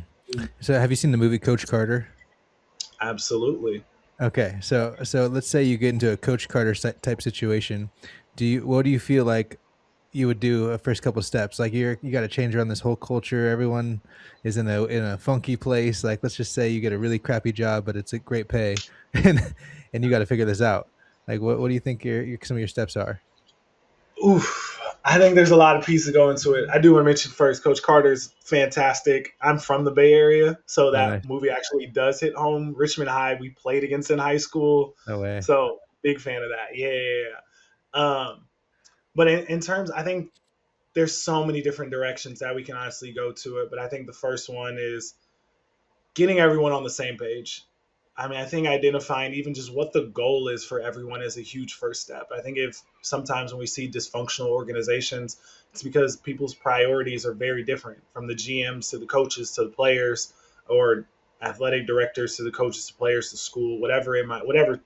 [SPEAKER 2] So have you seen the movie Coach Carter?
[SPEAKER 1] Absolutely.
[SPEAKER 2] Okay, so let's say you get into a Coach Carter type situation. What do you feel like you would do a first couple steps? Like you got to change around this whole culture. Everyone is in a funky place. Like let's just say you get a really crappy job, but it's a great pay, and you got to figure this out. Like what do you think some of your steps are?
[SPEAKER 1] Oof. I think there's a lot of pieces go into it. I do want to mention first, Coach Carter's fantastic. I'm from the Bay Area, so
[SPEAKER 2] Oh,
[SPEAKER 1] that
[SPEAKER 2] nice.
[SPEAKER 1] movie actually does hit home. Richmond High, we played against in high school,
[SPEAKER 2] No way.
[SPEAKER 1] so big fan of that. Yeah, yeah, yeah. But in terms, I think there's so many different directions that we can honestly go to it. But I think the first one is getting everyone on the same page. I mean, I think identifying even just what the goal is for everyone is a huge first step. I think if sometimes when we see dysfunctional organizations, it's because people's priorities are very different from the GMs to the coaches to the players or athletic directors to the coaches to players to school, whatever it might, whatever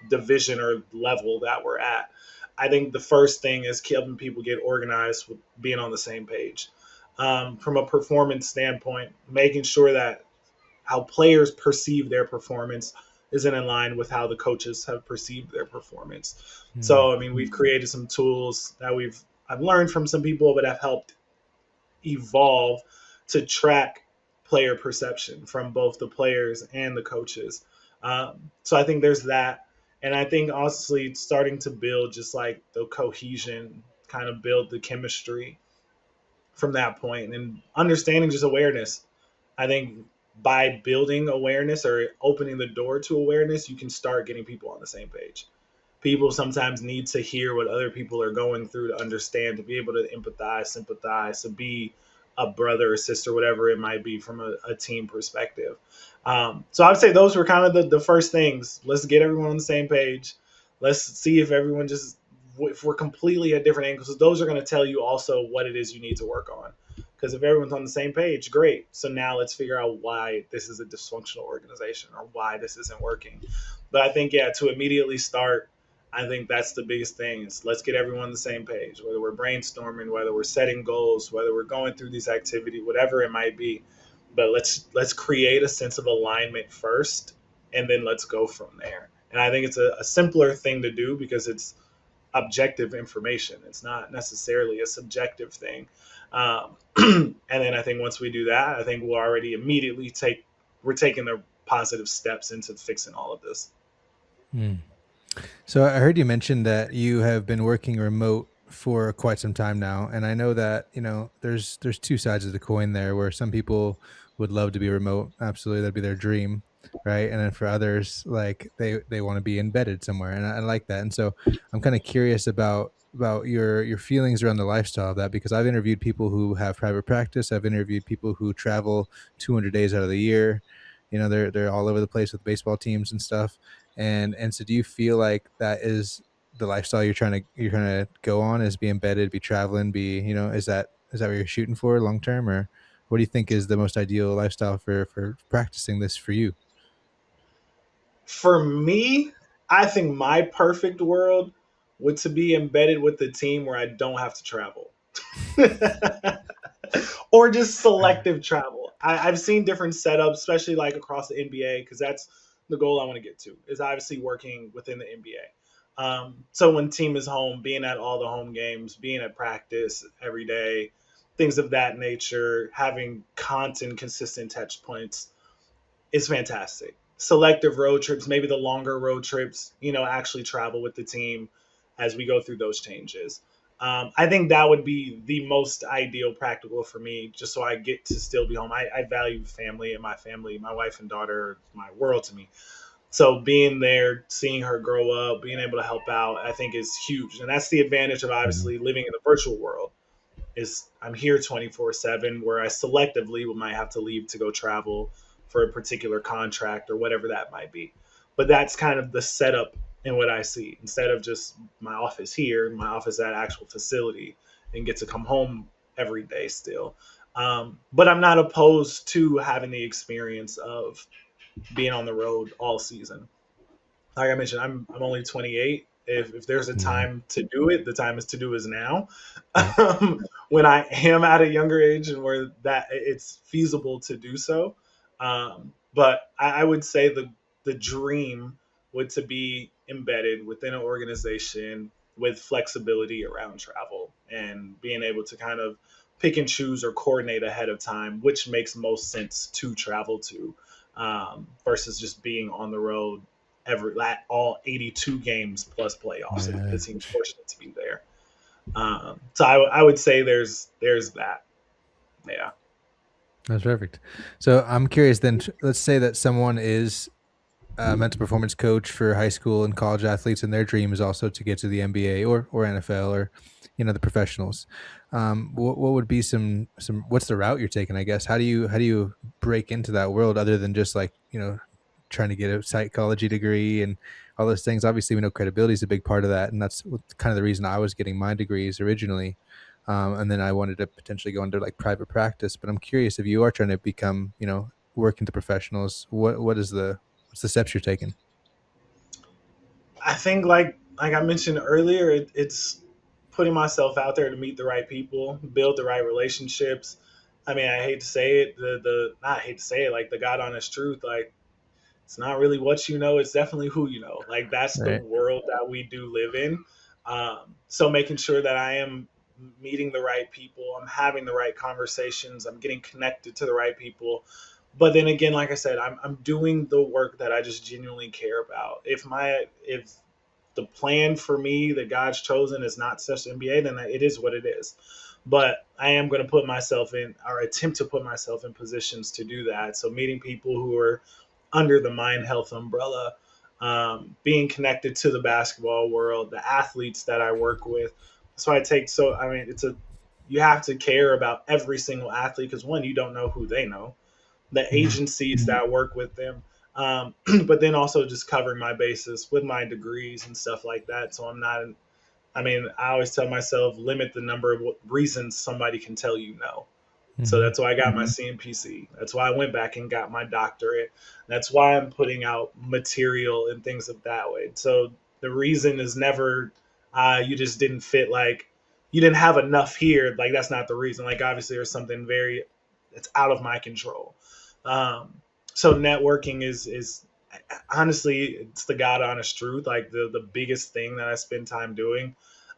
[SPEAKER 1] division or level that we're at. I think the first thing is helping people get organized with being on the same page. From a performance standpoint, making sure that how players perceive their performance isn't in line with how the coaches have perceived their performance.
[SPEAKER 2] Hmm.
[SPEAKER 1] So, I mean, we've created some tools that I've learned from some people, but have helped evolve to track player perception from both the players and the coaches. So I think there's that. And I think honestly, starting to build just like the cohesion, kind of build the chemistry from that point and understanding just awareness. I think by building awareness or opening the door to awareness, you can start getting people on the same page. People sometimes need to hear what other people are going through to understand, to be able to empathize, sympathize, to be a brother or sister, whatever it might be from a team perspective. So I'd say those were kind of the first things. Let's get everyone on the same page. Let's see if everyone just if we're completely at different angles. Those are going to tell you also what it is you need to work on. Because if everyone's on the same page, great. So now let's figure out why this is a dysfunctional organization or why this isn't working. But I think, yeah, to immediately start, I think that's the biggest thing is let's get everyone on the same page, whether we're brainstorming, whether we're setting goals, whether we're going through these activities, whatever it might be. But let's create a sense of alignment first, and then let's go from there. And I think it's a simpler thing to do because it's objective information. It's not necessarily a subjective thing. And then I think once we do that, I think we'll already immediately we're taking the positive steps into fixing all of this.
[SPEAKER 2] Hmm. So I heard you mention that you have been working remote for quite some time now, and I know that there's two sides of the coin there. Where some people would love to be remote, absolutely, that'd be their dream, right? And then for others, like they want to be embedded somewhere, and I like that. And so I'm kind of curious about your feelings around the lifestyle of that because I've interviewed people who have private practice. I've interviewed people who travel 200 days out of the year. They're all over the place with baseball teams and stuff, and so do you feel like that is the lifestyle you're trying to go on, is be embedded, be traveling, be is that what you're shooting for long term, or what do you think is the most ideal lifestyle for practicing this for you?
[SPEAKER 1] For me, I think my perfect world would to be embedded with the team where I don't have to travel. Or just selective travel. I've seen different setups, especially like across the NBA, because that's the goal I want to get to. Is obviously working within the NBA. So when team is home, being at all the home games, being at practice every day, things of that nature, having constant, consistent touch points is fantastic. Selective road trips, maybe the longer road trips, actually travel with the team as we go through those changes. I think that would be the most ideal practical for me, just so I get to still be home. I value family, and my family, my wife and daughter, are my world to me. So being there, seeing her grow up, being able to help out, I think is huge. And that's the advantage of
[SPEAKER 2] Mhm.
[SPEAKER 1] obviously living in the virtual world is I'm here 24/7, where I selectively might have to leave to go travel for a particular contract or whatever that might be. But that's kind of the setup in what I see. Instead of just my office here, my office at actual facility, and get to come home every day still. But I'm not opposed to having the experience of being on the road all season. Like I mentioned, I'm only 28. If there's a
[SPEAKER 2] Yeah.
[SPEAKER 1] time to do it, the time is to do is now.
[SPEAKER 2] Yep.
[SPEAKER 1] When I am at a younger age and where that it's feasible to do so. But I would say the dream would to be embedded within an organization with flexibility around travel and being able to kind of pick and choose or coordinate ahead of time, which makes most sense to travel to, versus just being on the road all 82 games plus playoffs if
[SPEAKER 2] Yeah.
[SPEAKER 1] the team's fortunate to be there. So I would say there's that. Yeah.
[SPEAKER 2] That's perfect. So I'm curious then, let's say that someone is a mental performance coach for high school and college athletes, and their dream is also to get to the NBA or NFL or the professionals. What would be some what's the route you're taking? I guess how do you break into that world other than just like trying to get a psychology degree and all those things? Obviously, we know credibility is a big part of that, and that's kind of the reason I was getting my degrees originally. And then I wanted to potentially go into like private practice. But I'm curious if you are trying to become, work into professionals. What's the steps you're taking?
[SPEAKER 1] I think like I mentioned earlier, it's putting myself out there to meet the right people, build the right relationships. I mean, I hate to say it, the not hate to say it, like the God honest truth, like it's not really what you know, it's definitely who you know. Like that's the
[SPEAKER 2] Right.
[SPEAKER 1] world that we do live in. So making sure that I am meeting the right people, I'm having the right conversations, I'm getting connected to the right people. But then again, like I said, I'm doing the work that I just genuinely care about. If the plan for me that God's chosen is not such NBA, then it is what it is. But I am going to put myself in, or attempt to put myself in positions to do that. So meeting people who are under the Mind Health umbrella, being connected to the basketball world, the athletes that I work with. That's why I take so. I mean, you have to care about every single athlete because one, you don't know who they know, the
[SPEAKER 2] Yeah.
[SPEAKER 1] agencies that work with them, but then also just covering my bases with my degrees and stuff like that. So I'm not. I mean, I always tell myself limit the number of reasons somebody can tell you no. So
[SPEAKER 2] Hmm.
[SPEAKER 1] that's why I got my CMPC. That's why I went back and got my doctorate. That's why I'm putting out material and things of that way. So the reason is never you just didn't fit, like you didn't have enough here. Like that's not the reason. Like obviously there's something very it's out of my control. So networking is honestly it's the God honest truth. Like the biggest thing that I spend time doing,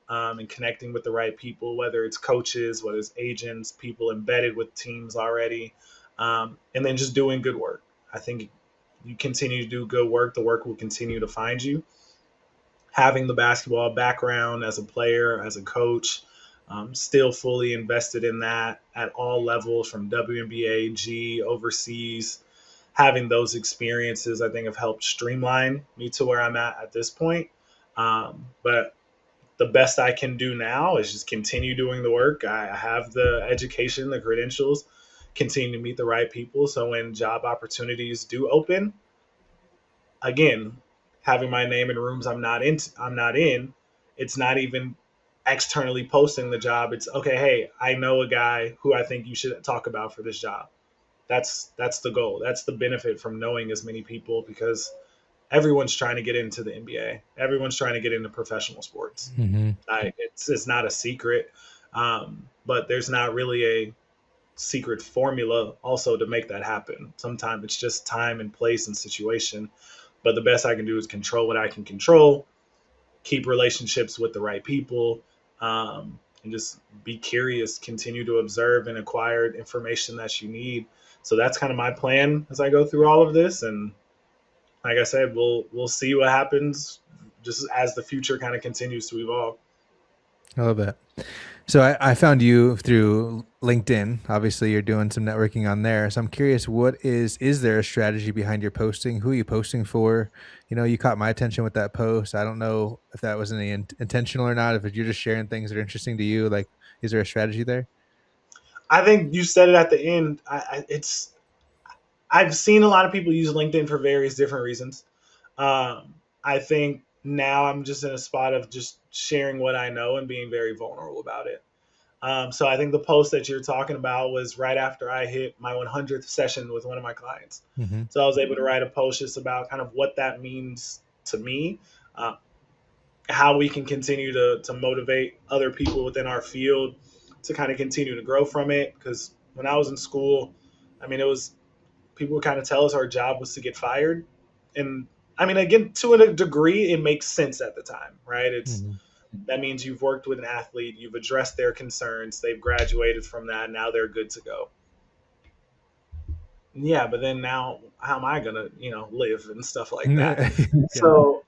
[SPEAKER 1] and connecting with the right people, whether it's coaches, whether it's agents, people embedded with teams already, and then just doing good work. I think you continue to do good work, the work will continue to find you. Having the basketball background as a player, as a coach, still fully invested in that at all levels from WNBA, G, overseas. Having those experiences, I think, have helped streamline me to where I'm at this point. But the best I can do now is just continue doing the work. I have the education, the credentials, continue to meet the right people. So when job opportunities do open, again, having my name in rooms I'm not in, it's not even externally posting the job. It's okay, hey, I know a guy who I think you should talk about for this job. That's the goal. That's the benefit from knowing as many people because everyone's trying to get into the NBA. Everyone's trying to get into professional sports.
[SPEAKER 2] Mm-hmm.
[SPEAKER 1] It's not a secret, but there's not really a secret formula also to make that happen. Sometimes it's just time and place and situation. But the best I can do is control what I can control, keep relationships with the right people, and just be curious, continue to observe and acquire information that you need. So that's kind of my plan as I go through all of this. And like I said, we'll see what happens just as the future kind of continues to evolve.
[SPEAKER 2] I love that. So I found you through LinkedIn. Obviously, you're doing some networking on there. So I'm curious, is there a strategy behind your posting? Who are you posting for? You caught my attention with that post. I don't know if that was any intentional or not. If you're just sharing things that are interesting to you, like, is there a strategy there?
[SPEAKER 1] I think you said it at the end. I've seen a lot of people use LinkedIn for various different reasons. I think now I'm just in a spot of just sharing what I know and being very vulnerable about it. So I think the post that you're talking about was right after I hit my 100th session with one of my clients.
[SPEAKER 2] Mm-hmm.
[SPEAKER 1] So I was able to write a post just about kind of what that means to me, uh, how we can continue to motivate other people within our field to kind of continue to grow from it. Because when I was in school, I mean, it was people would kind of tell us our job was to get fired. And I mean, again, to a degree, it makes sense at the time, right?
[SPEAKER 2] Mm-hmm.
[SPEAKER 1] That means you've worked with an athlete, you've addressed their concerns, they've graduated from that, now they're good to go. Yeah, but then now, how am I gonna, live and stuff like that?
[SPEAKER 2] Yeah.
[SPEAKER 1] So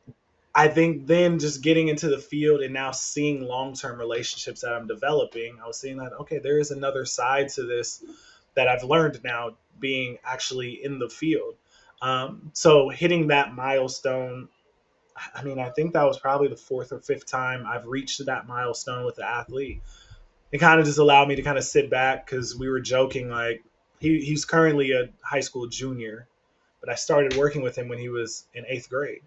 [SPEAKER 1] I think then just getting into the field and now seeing long term relationships that I'm developing, I was seeing that okay, there is another side to this that I've learned now being actually in the field. So hitting that milestone, I mean, I think that was probably the fourth or fifth time I've reached that milestone with the athlete. It kind of just allowed me to kind of sit back because we were joking like he's currently a high school junior, but I started working with him when he was in eighth grade,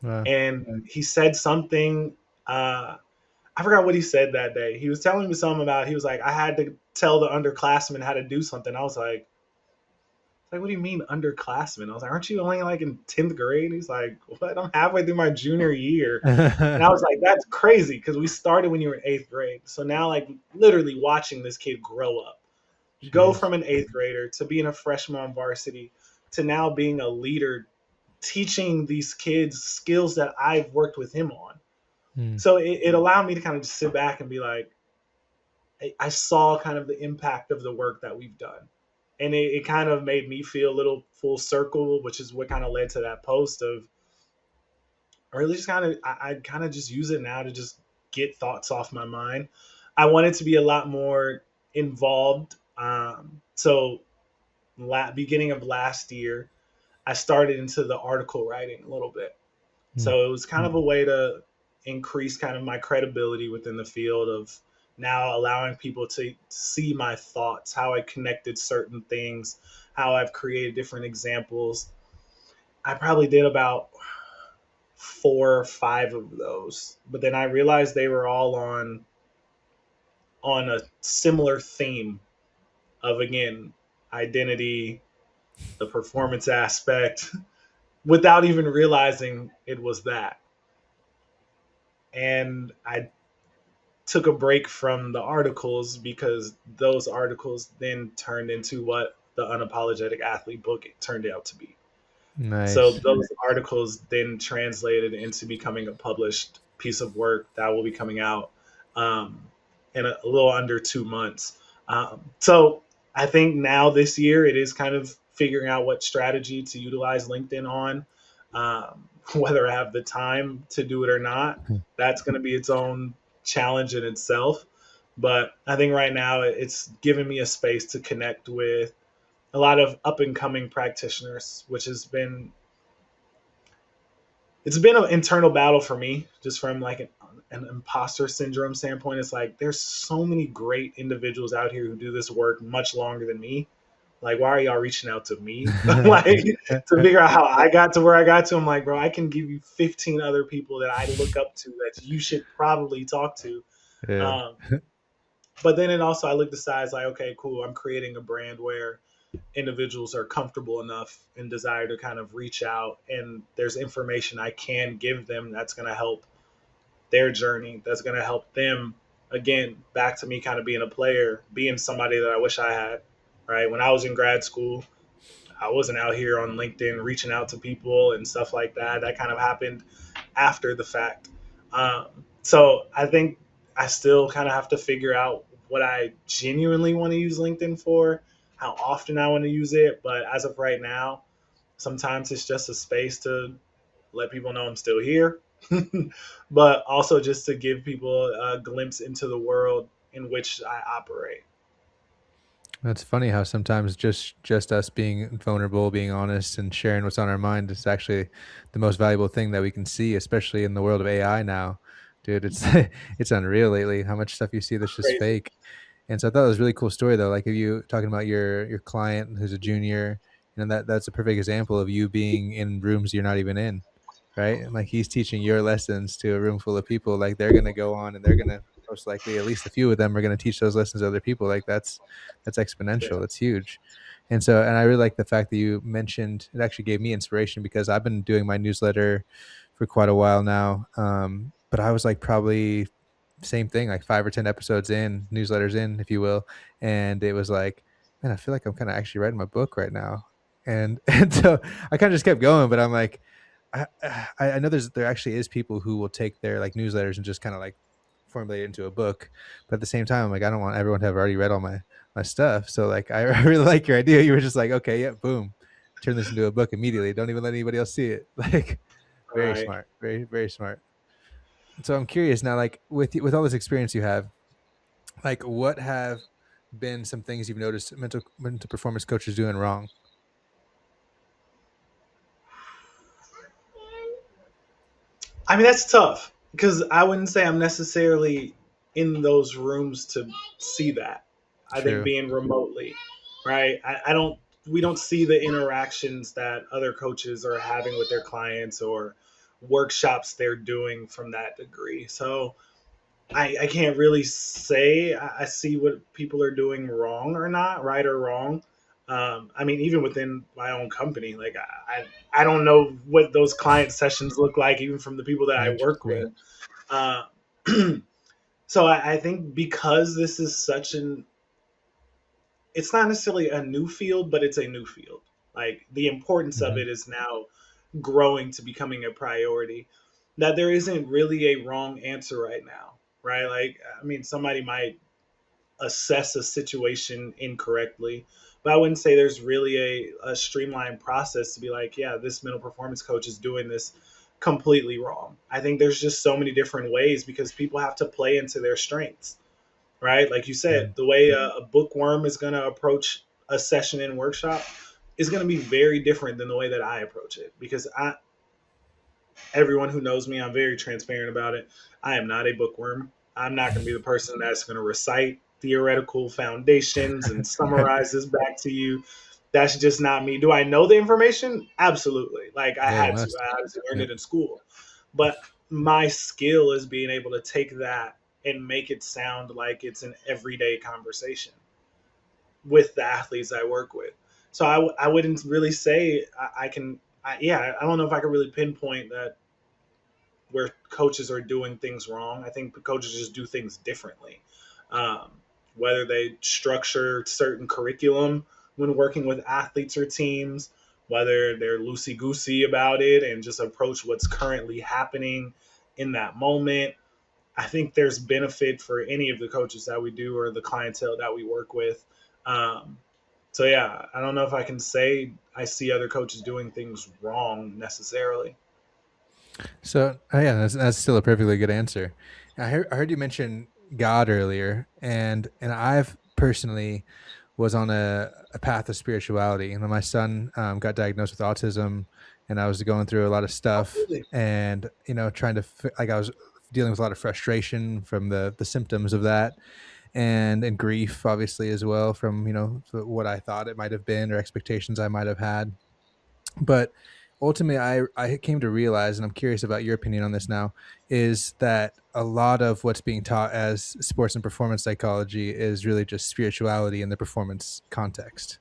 [SPEAKER 2] Wow.
[SPEAKER 1] and he said something. I forgot what he said that day. He was telling me something about he was like I had to tell the underclassmen how to do something. I was like, what do you mean underclassmen? I was like, aren't you only like in 10th grade? He's like, what? I'm halfway through my junior year. And I was like, that's crazy because we started when you were in eighth grade. So now, like, literally watching this kid grow up, go
[SPEAKER 2] Jeez.
[SPEAKER 1] from an eighth grader to being a freshman on varsity to now being a leader, teaching these kids skills that I've worked with him on.
[SPEAKER 2] Mm.
[SPEAKER 1] So it allowed me to kind of just sit back and be like, I saw kind of the impact of the work that we've done. And it kind of made me feel a little full circle, which is what kind of led to that post of, or at least kind of, I kind of just use it now to just get thoughts off my mind. I wanted to be a lot more involved. So beginning of last year, I started into the article writing a little bit.
[SPEAKER 2] Mm.
[SPEAKER 1] So it was kind of a way to increase kind of my credibility within the field of now allowing people to see my thoughts, how I connected certain things, how I've created different examples. I probably did about 4 or 5 of those, but then I realized they were all on a similar theme of again identity, the performance aspect, without even realizing it was that. And I took a break from the articles because those articles then turned into what the unapologetic athlete book turned out to be. So
[SPEAKER 2] Nice.
[SPEAKER 1] those articles then translated into becoming a published piece of work that will be coming out um, in a little under 2 months. So I think now this year it is kind of figuring out what strategy to utilize LinkedIn on, whether I have the time to do it or not. That's going to be its own challenge in itself. But I think right now it's given me a space to connect with a lot of up and coming practitioners, which has been it's been an internal battle for me, just from like an imposter syndrome standpoint. It's like there's so many great individuals out here who do this work much longer than me. Like, why are y'all reaching out to me? Like to figure out how I got to where I got to. I'm like, bro, I can give you 15 other people that I look up to that you should probably talk to.
[SPEAKER 2] Yeah.
[SPEAKER 1] Um, but then it also I look the size like, okay, cool. I'm creating a brand where individuals are comfortable enough and desire to kind of reach out, and there's information I can give them that's going to help their journey, that's going to help them, again, back to me kind of being a player, being somebody that I wish I had. Right, when I was in grad school, I wasn't out here on LinkedIn reaching out to people and stuff like that. That kind of happened after the fact. So I think I still kind of have to figure out what I genuinely want to use LinkedIn for, how often I want to use it. But as of right now, sometimes it's just a space to let people know I'm still here, but also just to give people a glimpse into the world in which I operate.
[SPEAKER 2] That's funny how sometimes just us being vulnerable, being honest, and sharing what's on our mind is actually the most valuable thing that we can see, especially in the world of AI now. Dude, it's it's unreal lately how much stuff you see that's just
[SPEAKER 1] Crazy.
[SPEAKER 2] fake. And so I thought it was a really cool story though. Like if you talking about your client who's a junior, that's a perfect example of you being in rooms you're not even in, right? And like he's teaching your lessons to a room full of people. Like they're gonna go on and they're gonna most likely at least a few of them are gonna teach those lessons to other people. Like that's
[SPEAKER 1] Yeah.
[SPEAKER 2] exponential. That's huge. And I really like the fact that you mentioned it actually gave me inspiration because I've been doing my newsletter for quite a while now. But I was like probably same thing, like 5 or 10 episodes in, newsletters in, if you will. And it was like, man, I feel like I'm kind of actually writing my book right now. And and so I kind of just kept going, but I'm like, I, I know there actually is people who will take their like newsletters and just kind of like formulate it into a book. But at the same time, I'm like, I don't want everyone to have already read all my stuff. So like, I really like your idea. You were just like, okay, yeah, boom, turn this into a book immediately. Don't even let anybody else see it. Like, very
[SPEAKER 1] Right.
[SPEAKER 2] smart, very smart. So I'm curious now, like with all this experience you have, like what have been some things you've noticed mental performance coaches doing wrong?
[SPEAKER 1] I mean, that's tough because I wouldn't say I'm necessarily in those rooms to see that. I think
[SPEAKER 2] True.
[SPEAKER 1] being remotely, right? I don't, we don't see the interactions that other coaches are having with their clients or workshops they're doing from that degree. So I can't really say I see what people are doing wrong or not, right or wrong. I mean, even within my own company, like I don't know what those client sessions look like, even from the people that I work
[SPEAKER 2] Interesting.
[SPEAKER 1] with. Uh, so I think because this is such an, it's not necessarily a new field, but it's a new field. Like the importance of
[SPEAKER 2] Hmm.
[SPEAKER 1] it is now growing to becoming a priority. That there isn't really a wrong answer right now, right? Like, I mean, somebody might assess a situation incorrectly, but I wouldn't say there's really a streamlined process to be like, yeah, this mental performance coach is doing this completely wrong. I think there's just so many different ways because people have to play into their strengths, right? Like you said,
[SPEAKER 2] Hmm.
[SPEAKER 1] the way a bookworm is going to approach a session in workshop is going to be very different than the way that I approach it because everyone who knows me, I'm very transparent about it. I am not a bookworm. I'm not going to be the person that's going to recite theoretical foundations and summarize this back to you. That's just not me. Do I know the information? Absolutely. Like I
[SPEAKER 2] Yeah, you
[SPEAKER 1] had to.
[SPEAKER 2] must.
[SPEAKER 1] I obviously learned
[SPEAKER 2] Yep.
[SPEAKER 1] it in school. But my skill is being able to take that and make it sound like it's an everyday conversation with the athletes I work with. So I wouldn't really say I can. Yeah, I don't know if I could really pinpoint that where coaches are doing things wrong. I think the coaches just do things differently. Um, Whether they structure certain curriculum when working with athletes or teams, whether they're loosey goosey about it and just approach what's currently happening in that moment. I think there's benefit for any of the coaches that we do or the clientele that we work with. Um, so yeah, I don't know if I can say I see other coaches doing things wrong necessarily.
[SPEAKER 2] So, yeah, that's still a perfectly good answer. I heard you mention God earlier, and I've personally was on a path of spirituality. And when my son got diagnosed with autism, and I was going through a lot of
[SPEAKER 1] Oh,
[SPEAKER 2] stuff,
[SPEAKER 1] really?
[SPEAKER 2] and trying to like I was dealing with a lot of frustration from the symptoms of that, and grief, obviously as well from what I thought it might have been or expectations I might have had. But ultimately, I came to realize, and I'm curious about your opinion on this now, is that a lot of what's being taught as sports and performance psychology is really just spirituality in the performance context.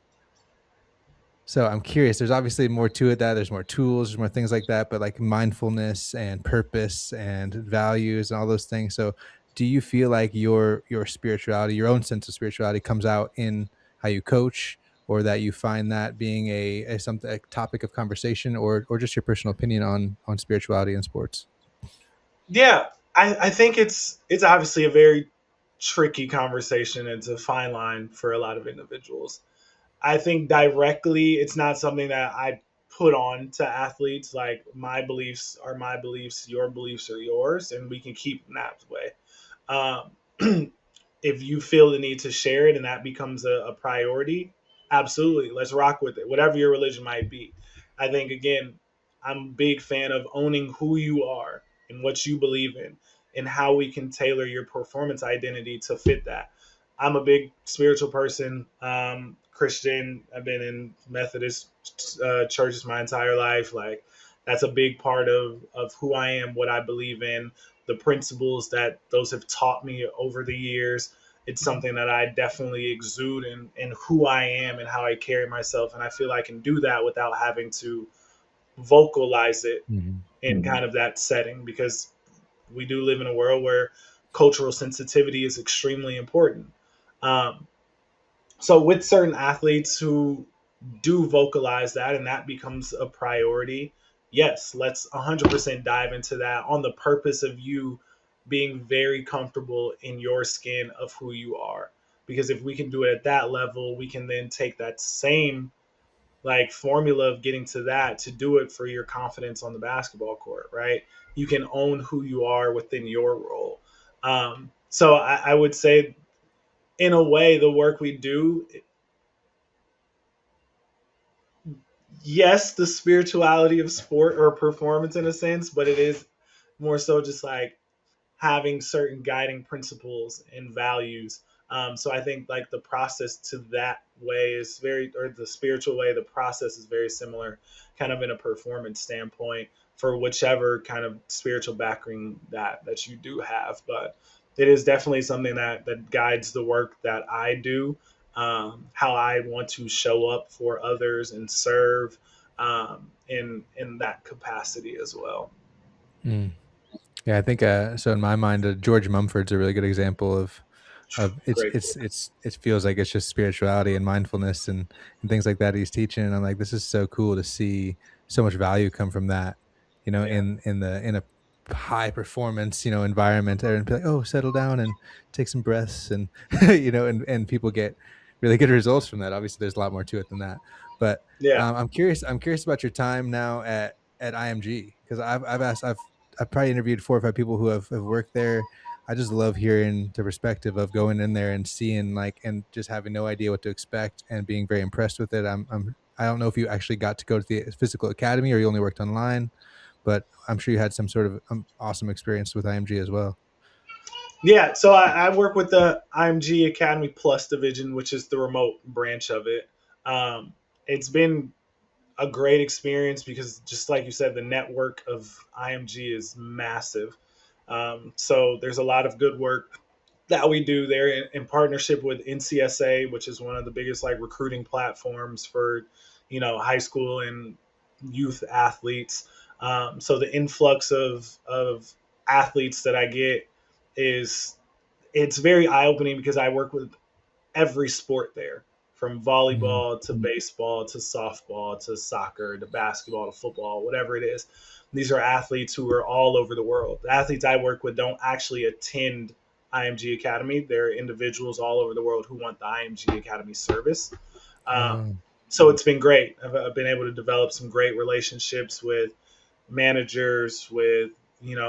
[SPEAKER 2] So I'm curious. There's obviously more to it. That there's more tools, there's more things like that. But like mindfulness and purpose and values and all those things. So do you feel like your spirituality, your own sense of spirituality, comes out in how you coach, or that you find that being a something a topic of conversation, or just your personal opinion on spirituality in sports?
[SPEAKER 1] Yeah, I think it's obviously a very tricky conversation. It's a fine line for a lot of individuals. I think directly, it's not something that I put on to athletes. Like, my beliefs are my beliefs, your beliefs are yours, and we can keep them that way. Um, if you feel the need to share it and that becomes a priority, absolutely, let's rock with it. Whatever your religion might be, I think again, I'm a big fan of owning who you are and what you believe in, and how we can tailor your performance identity to fit that. I'm a big spiritual person, Christian. I've been in Methodist churches my entire life. Like, that's a big part of who I am, what I believe in, the principles that those have taught me over the years. It's something that I definitely exude in who I am and how I carry myself. And I feel I can do that without having to vocalize it
[SPEAKER 2] Mhm.
[SPEAKER 1] in kind of that setting, because we do live in a world where cultural sensitivity is extremely important. Um, so with certain athletes who do vocalize that and that becomes a priority, yes, let's 100% dive into that on the purpose of you being very comfortable in your skin of who you are. Because if we can do it at that level, we can then take that same like formula of getting to that to do it for your confidence on the basketball court, right? You can own who you are within your role. So I would say, in a way, the work we do, yes, the spirituality of sport or performance in a sense, but it is more so just like having certain guiding principles and values. So I think like the process to that way is very, or the spiritual way, the process is very similar, kind of in a performance standpoint for whichever kind of spiritual background that you do have. But it is definitely something that guides the work that I do, how I want to show up for others and serve in that capacity as well.
[SPEAKER 2] Mm. Yeah, I think so. In my mind, George Mumford's a really good example of
[SPEAKER 1] Great quote.
[SPEAKER 2] it feels like it's just spirituality and mindfulness and things like that he's teaching. And I'm like, this is so cool to see so much value come from that,
[SPEAKER 1] Yeah.
[SPEAKER 2] in a high performance, environment, and be like, oh, settle down and take some breaths, and and people get really good results from that. Obviously, there's a lot more to it than that, but
[SPEAKER 1] Yeah.
[SPEAKER 2] I'm curious about your time now at IMG, because I've probably interviewed 4 or 5 people who have worked there. I just love hearing the perspective of going in there and seeing, like, and just having no idea what to expect and being very impressed with it. I don't know if you actually got to go to the physical academy or you only worked online, but I'm sure you had some sort of awesome experience with IMG as well.
[SPEAKER 1] Yeah, so I work with the IMG Academy Plus division, which is the remote branch of it. Um, it's been a great experience because, just like you said, the network of IMG is massive. So there's a lot of good work that we do there in partnership with NCSA, which is one of the biggest like recruiting platforms for high school and youth athletes. So the influx of athletes that I get is it's very eye opening because I work with every sport there, from
[SPEAKER 2] Mm,
[SPEAKER 1] volleyball to baseball to softball to soccer to basketball to football, whatever it is. These are athletes who are all over the world. The athletes I work with don't actually attend IMG Academy. They're individuals all over the world who want the IMG Academy service. Um,
[SPEAKER 2] oh,
[SPEAKER 1] so it's been great. I've been able to develop some great relationships with managers, with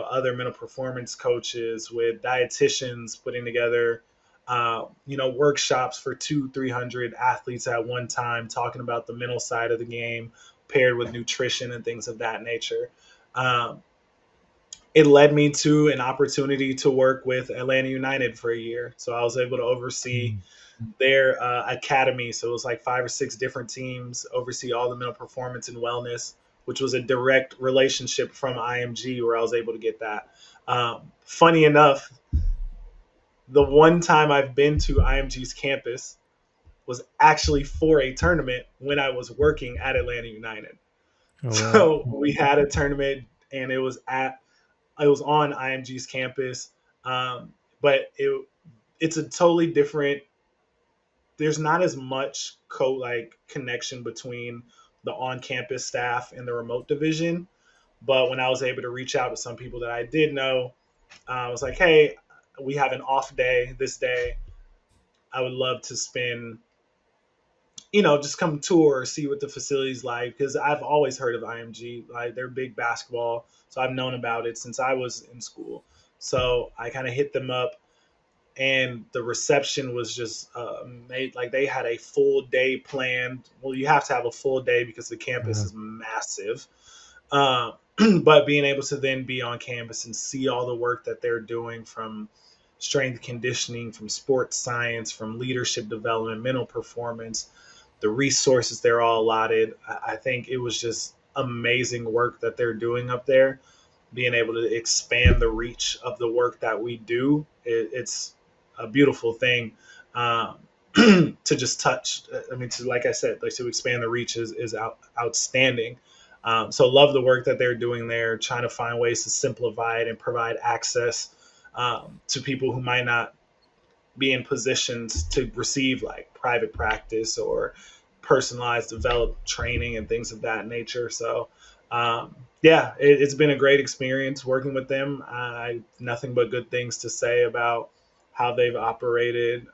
[SPEAKER 1] other mental performance coaches, with dietitians, putting together workshops for 200-300 athletes at one time, talking about the mental side of the game paired with nutrition and things of that nature. um, it led me to an opportunity to work with Atlanta United for a year, so I was able to oversee
[SPEAKER 2] mm,
[SPEAKER 1] their academy. So it was like 5 or 6 different teams, oversee all the mental performance and wellness, which was a direct relationship from IMG where I was able to get that. Funny enough, the one time I've been to IMG's campus, was actually for a tournament when I was working at Atlanta United.
[SPEAKER 2] Oh wow.
[SPEAKER 1] So we had a tournament, and it was on IMG's campus, but it's a totally different. There's not as much connection between the on campus staff and the remote division. But when I was able to reach out to some people that I did know, I was like, hey, we have an off day this day. I would love to spend, just come tour, see what the facility's like. Because I've always heard of IMG. Like, they're big basketball. So I've known about it since I was in school. So I kind of hit them up, and the reception was just made like they had a full day planned. Well, you have to have a full day because the campus
[SPEAKER 2] Uh,
[SPEAKER 1] is massive. Uh, but being able to then be on campus and see all the work that they're doing, from strength conditioning, from sports science, from leadership development, mental performance, the resources they're all allotted. I think it was just amazing work that they're doing up there. Being able to expand the reach of the work that we do, it's a beautiful thing. Um, to just touch, I mean, to, like I said, like, to expand the reach is outstanding. So love the work that they're doing there, trying to find ways to simplify it and provide access to people who might not be in positions to receive like private practice or personalized developed training and things of that nature. So, yeah, it's been a great experience working with them. I nothing but good things to say about how they've operated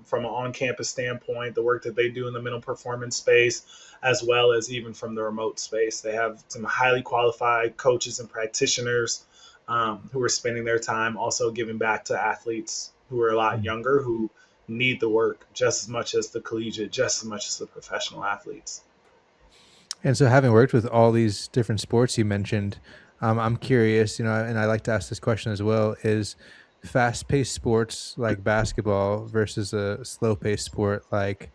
[SPEAKER 1] from an on-campus standpoint, the work that they do in the mental performance space, as well as even from the remote space. They have some highly qualified coaches and practitioners who are spending their time also giving back to athletes who are a lot younger, who need the work just as much as the collegiate, just as much as the professional athletes.
[SPEAKER 2] And so, having worked with all these different sports you mentioned, I'm curious, and I like to ask this question as well: is fast-paced sports like basketball versus a slow-paced sport like,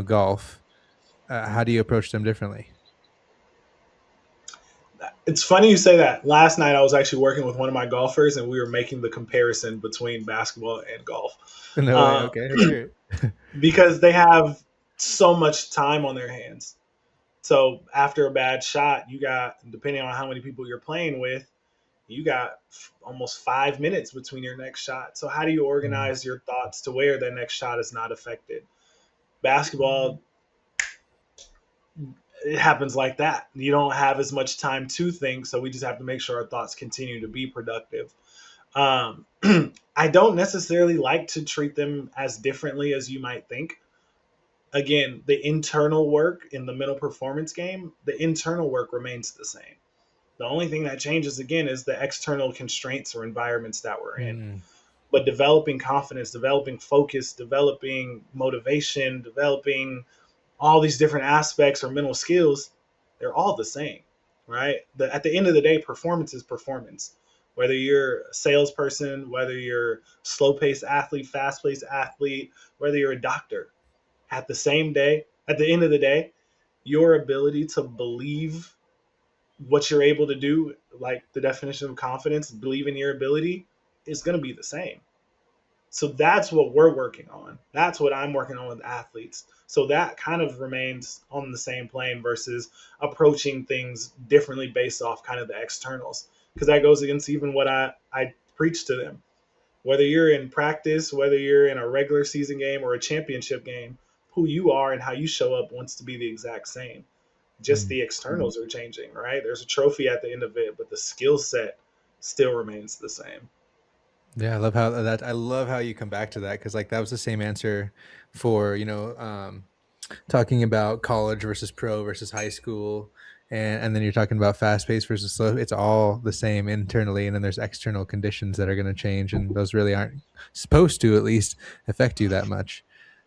[SPEAKER 2] golf? How do you approach them differently?
[SPEAKER 1] It's funny you say that. Last night I was actually working with one of my golfers, and we were making the comparison between basketball and golf.
[SPEAKER 2] No way.
[SPEAKER 1] Uh,
[SPEAKER 2] Okay, let's hear it.
[SPEAKER 1] because they have so much time on their hands. So after a bad shot, you got, depending on how many people you're playing with, you got almost 5 minutes between your next shot. So how do you
[SPEAKER 2] Mm,
[SPEAKER 1] organize your thoughts to where the next shot is not affected? Basketball, it happens like that. You don't have as much time to think, so we just have to make sure our thoughts continue to be productive. Um, I don't necessarily like to treat them as differently as you might think. Again, the internal work in the mental performance game, the internal work remains the same. The only thing that changes again is the external constraints or environments that we're in.
[SPEAKER 2] mm,
[SPEAKER 1] But developing confidence, developing focus, developing motivation, developing all these different aspects or mental skills, they're all the same, right? At the end of the day, performance is performance. Whether you're a salesperson, whether you're slow paced athlete, fast paced athlete, whether you're a doctor, at the end of the day, your ability to believe what you're able to do, like the definition of confidence, believe in your ability, is going to be the same. So that's what we're working on. That's what I'm working on with athletes. So that kind of remains on the same plane versus approaching things differently based off kind of the externals. Because that goes against even what I preach to them. Whether you're in practice, whether you're in a regular season game or a championship game, who you are and how you show up wants to be the exact same. Just
[SPEAKER 2] mm.
[SPEAKER 1] the externals are changing, right? There's a trophy at the end of it, but the skill set still remains the same.
[SPEAKER 2] Yeah, I love how that. I love how you come back to that because, like, that was the same answer for talking about college versus pro versus high school, and then you're talking about fast pace versus slow. It's all the same internally, and then there's external conditions that are going to change, and those really aren't supposed to, at least, affect you that much.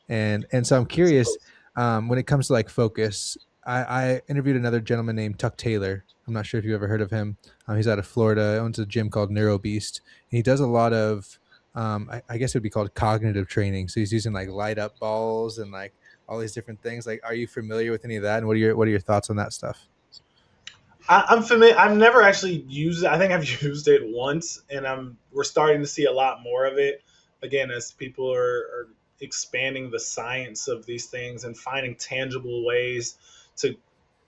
[SPEAKER 2] And so I'm curious,
[SPEAKER 1] Suppose.
[SPEAKER 2] when it comes to like focus. I interviewed another gentleman named Tuck Taylor. I'm not sure if you ever heard of him. He's out of Florida, owns a gym called Neuro Beast, and he does a lot of I guess it would be called cognitive training. So he's using like light up balls and like all these different things. Like, are you familiar with any of that? And what are your thoughts on that stuff?
[SPEAKER 1] I'm familiar. I've never actually used it. I think I've used it once, and we're starting to see a lot more of it. Again, as people are expanding the science of these things and finding tangible ways to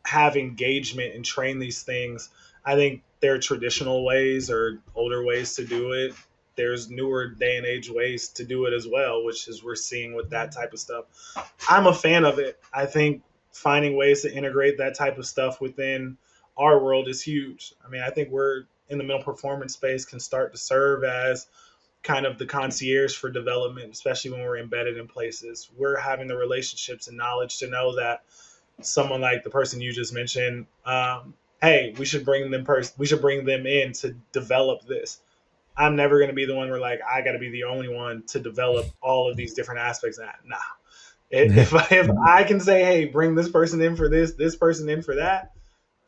[SPEAKER 1] have engagement and train these things. I think there are traditional ways or older ways to do it. There's newer day and age ways to do it as well, which is we're seeing with that type of stuff. I'm a fan of it. I think finding ways to integrate that type of stuff within our world is huge. I mean, I think we're in the mental performance space can start to serve as kind of the concierge for development, especially when we're embedded in places. We're having the relationships and knowledge to know that someone like the person you just mentioned, hey, we should bring them in to develop this. I'm never going to be the one where like I got to be the only one to develop all of these different aspects of that. Nah, if I can say, hey, bring this person in for this person in for that,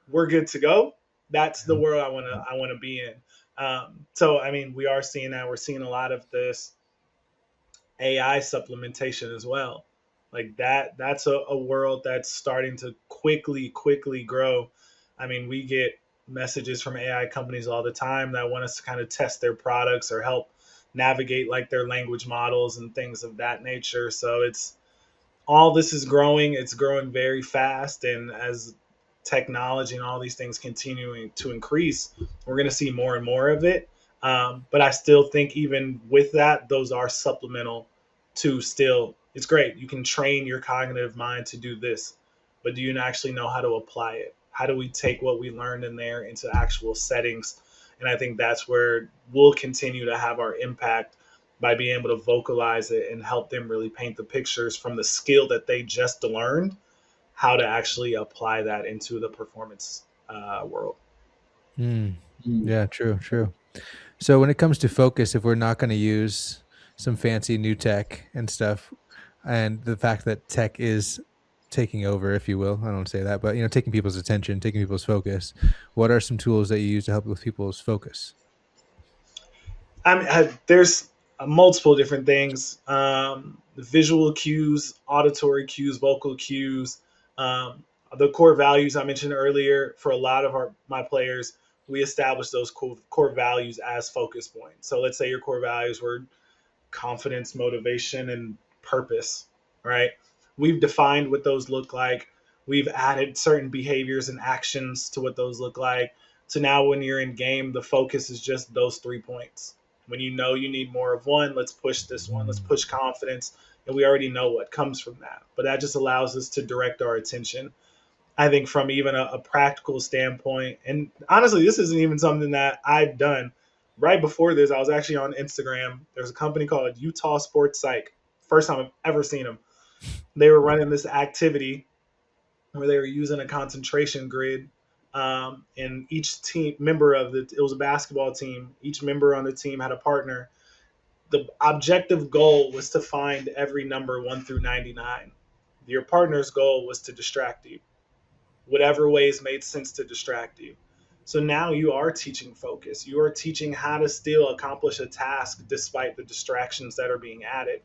[SPEAKER 1] we're good to go. That's the world I want to be in. So I mean, we are seeing that. We're seeing a lot of this AI supplementation as well. Like that's a world that's starting to quickly grow. I mean, we get messages from AI companies all the time that want us to kind of test their products or help navigate like their language models and things of that nature. So it's all this is growing. It's growing very fast, and as technology and all these things continuing to increase, we're going to see more and more of it. But I still think even with that, those are supplemental to still. It's great. You can train your cognitive mind to do this, but do you actually know how to apply it? How do we take what we learned in there into actual settings? And I think that's where we'll continue to have our impact by being able to vocalize it and help them really paint the pictures from the skill that they just learned, how to actually apply that into the performance world.
[SPEAKER 2] Mm. Yeah, true, true. So when it comes to focus, if we're not going to use some fancy new tech and stuff, and the fact that tech is taking over, if you will, I don't say that, but taking people's attention, taking people's focus. What are some tools that you use to help with people's focus?
[SPEAKER 1] There's multiple different things: visual cues, auditory cues, vocal cues. Um, the core values I mentioned earlier for a lot of my players, we established those core values as focus points. So let's say your core values were confidence, motivation, and purpose, right? We've defined what those look like. We've added certain behaviors and actions to what those look like. So now when you're in game, the focus is just those 3 points. When you know you need more of one, let's push this one. Let's push confidence. And we already know what comes from that. But that just allows us to direct our attention. I think from even a practical standpoint, and honestly, this isn't even something that I've done. Right before this, I was actually on Instagram. There's a company called Utah Sports Psych. First time I've ever seen them. They were running this activity where they were using a concentration grid. And each team member of it was a basketball team. Each member on the team had a partner. The objective goal was to find every number 1 through 99. Your partner's goal was to distract you whatever ways made sense to distract you. So now you are teaching focus. You are teaching how to still accomplish a task despite the distractions that are being added.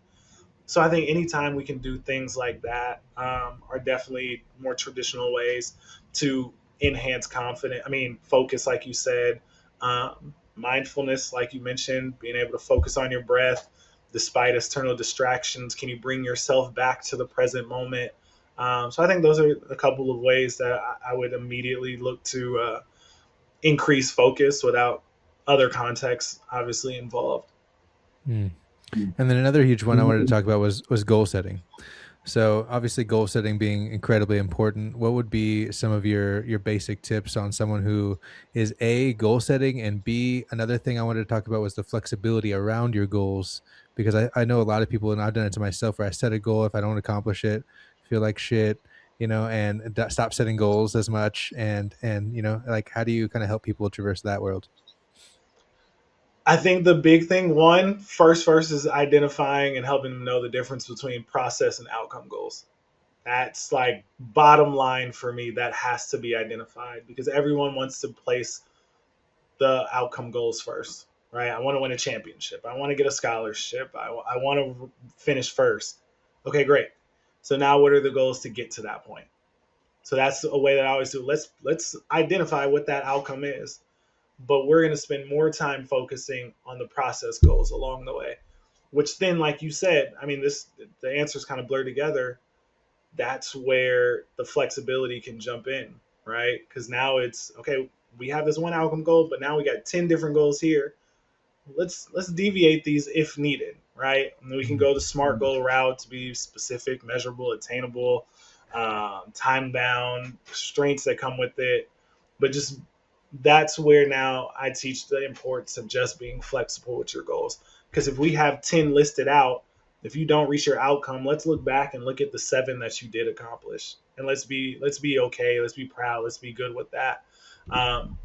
[SPEAKER 1] So I think anytime we can do things like that are definitely more traditional ways to enhance confidence. I mean, focus, like you said, mindfulness, like you mentioned, being able to focus on your breath despite external distractions. Can you bring yourself back to the present moment? So I think those are a couple of ways that I would immediately look to increase focus without other contexts obviously involved.
[SPEAKER 2] Mm. And then another huge one I wanted to talk about was goal setting. So obviously goal setting being incredibly important. What would be some of your basic tips on someone who is A, goal setting, and B, another thing I wanted to talk about was the flexibility around your goals, because I know a lot of people, and I've done it to myself, where I set a goal, if I don't accomplish it, feel like shit, and stop setting goals as much. And like, how do you kind of help people traverse that world?
[SPEAKER 1] I think the big thing, one, first is identifying and helping them know the difference between process and outcome goals. That's like bottom line for me. That has to be identified because everyone wants to place the outcome goals first, right? I want to win a championship. I want to get a scholarship. I want to finish first. Okay, great. So now what are the goals to get to that point? So that's a way that I always do. Let's identify what that outcome is, but we're going to spend more time focusing on the process goals along the way. which then, like you said, I mean, the answers kind of blur together. That's where the flexibility can jump in, right? Because now it's okay. We have this one outcome goal, but now we got 10 different goals here. Let's deviate these if needed, right? And then we can
[SPEAKER 2] Mhm.
[SPEAKER 1] go the smart goal route to be specific, measurable, attainable, time bound, constraints that come with it. But just that's where now I teach the importance of just being flexible with your goals. Because if we have 10 listed out, if you don't reach your outcome, let's look back and look at the 7 that you did accomplish, and let's be okay, let's be proud, let's be good with that. Um,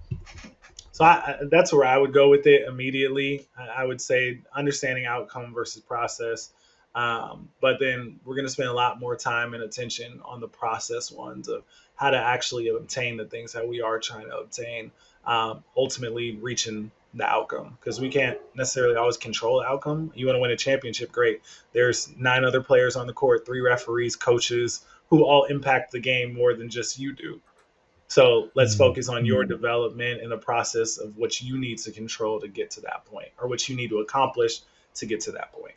[SPEAKER 1] that's where I would go with it immediately. I would say understanding outcome versus process. But then we're going to spend a lot more time and attention on the process ones of how to actually obtain the things that we are trying to obtain, ultimately reaching the outcome. Because we can't necessarily always control the outcome. You want to win a championship, great. There's 9 other players on the court, 3 referees, coaches, who all impact the game more than just you do. So let's
[SPEAKER 2] Mm.
[SPEAKER 1] focus on your development and the process of what you need to control to get to that point, or what you need to accomplish to get to that point.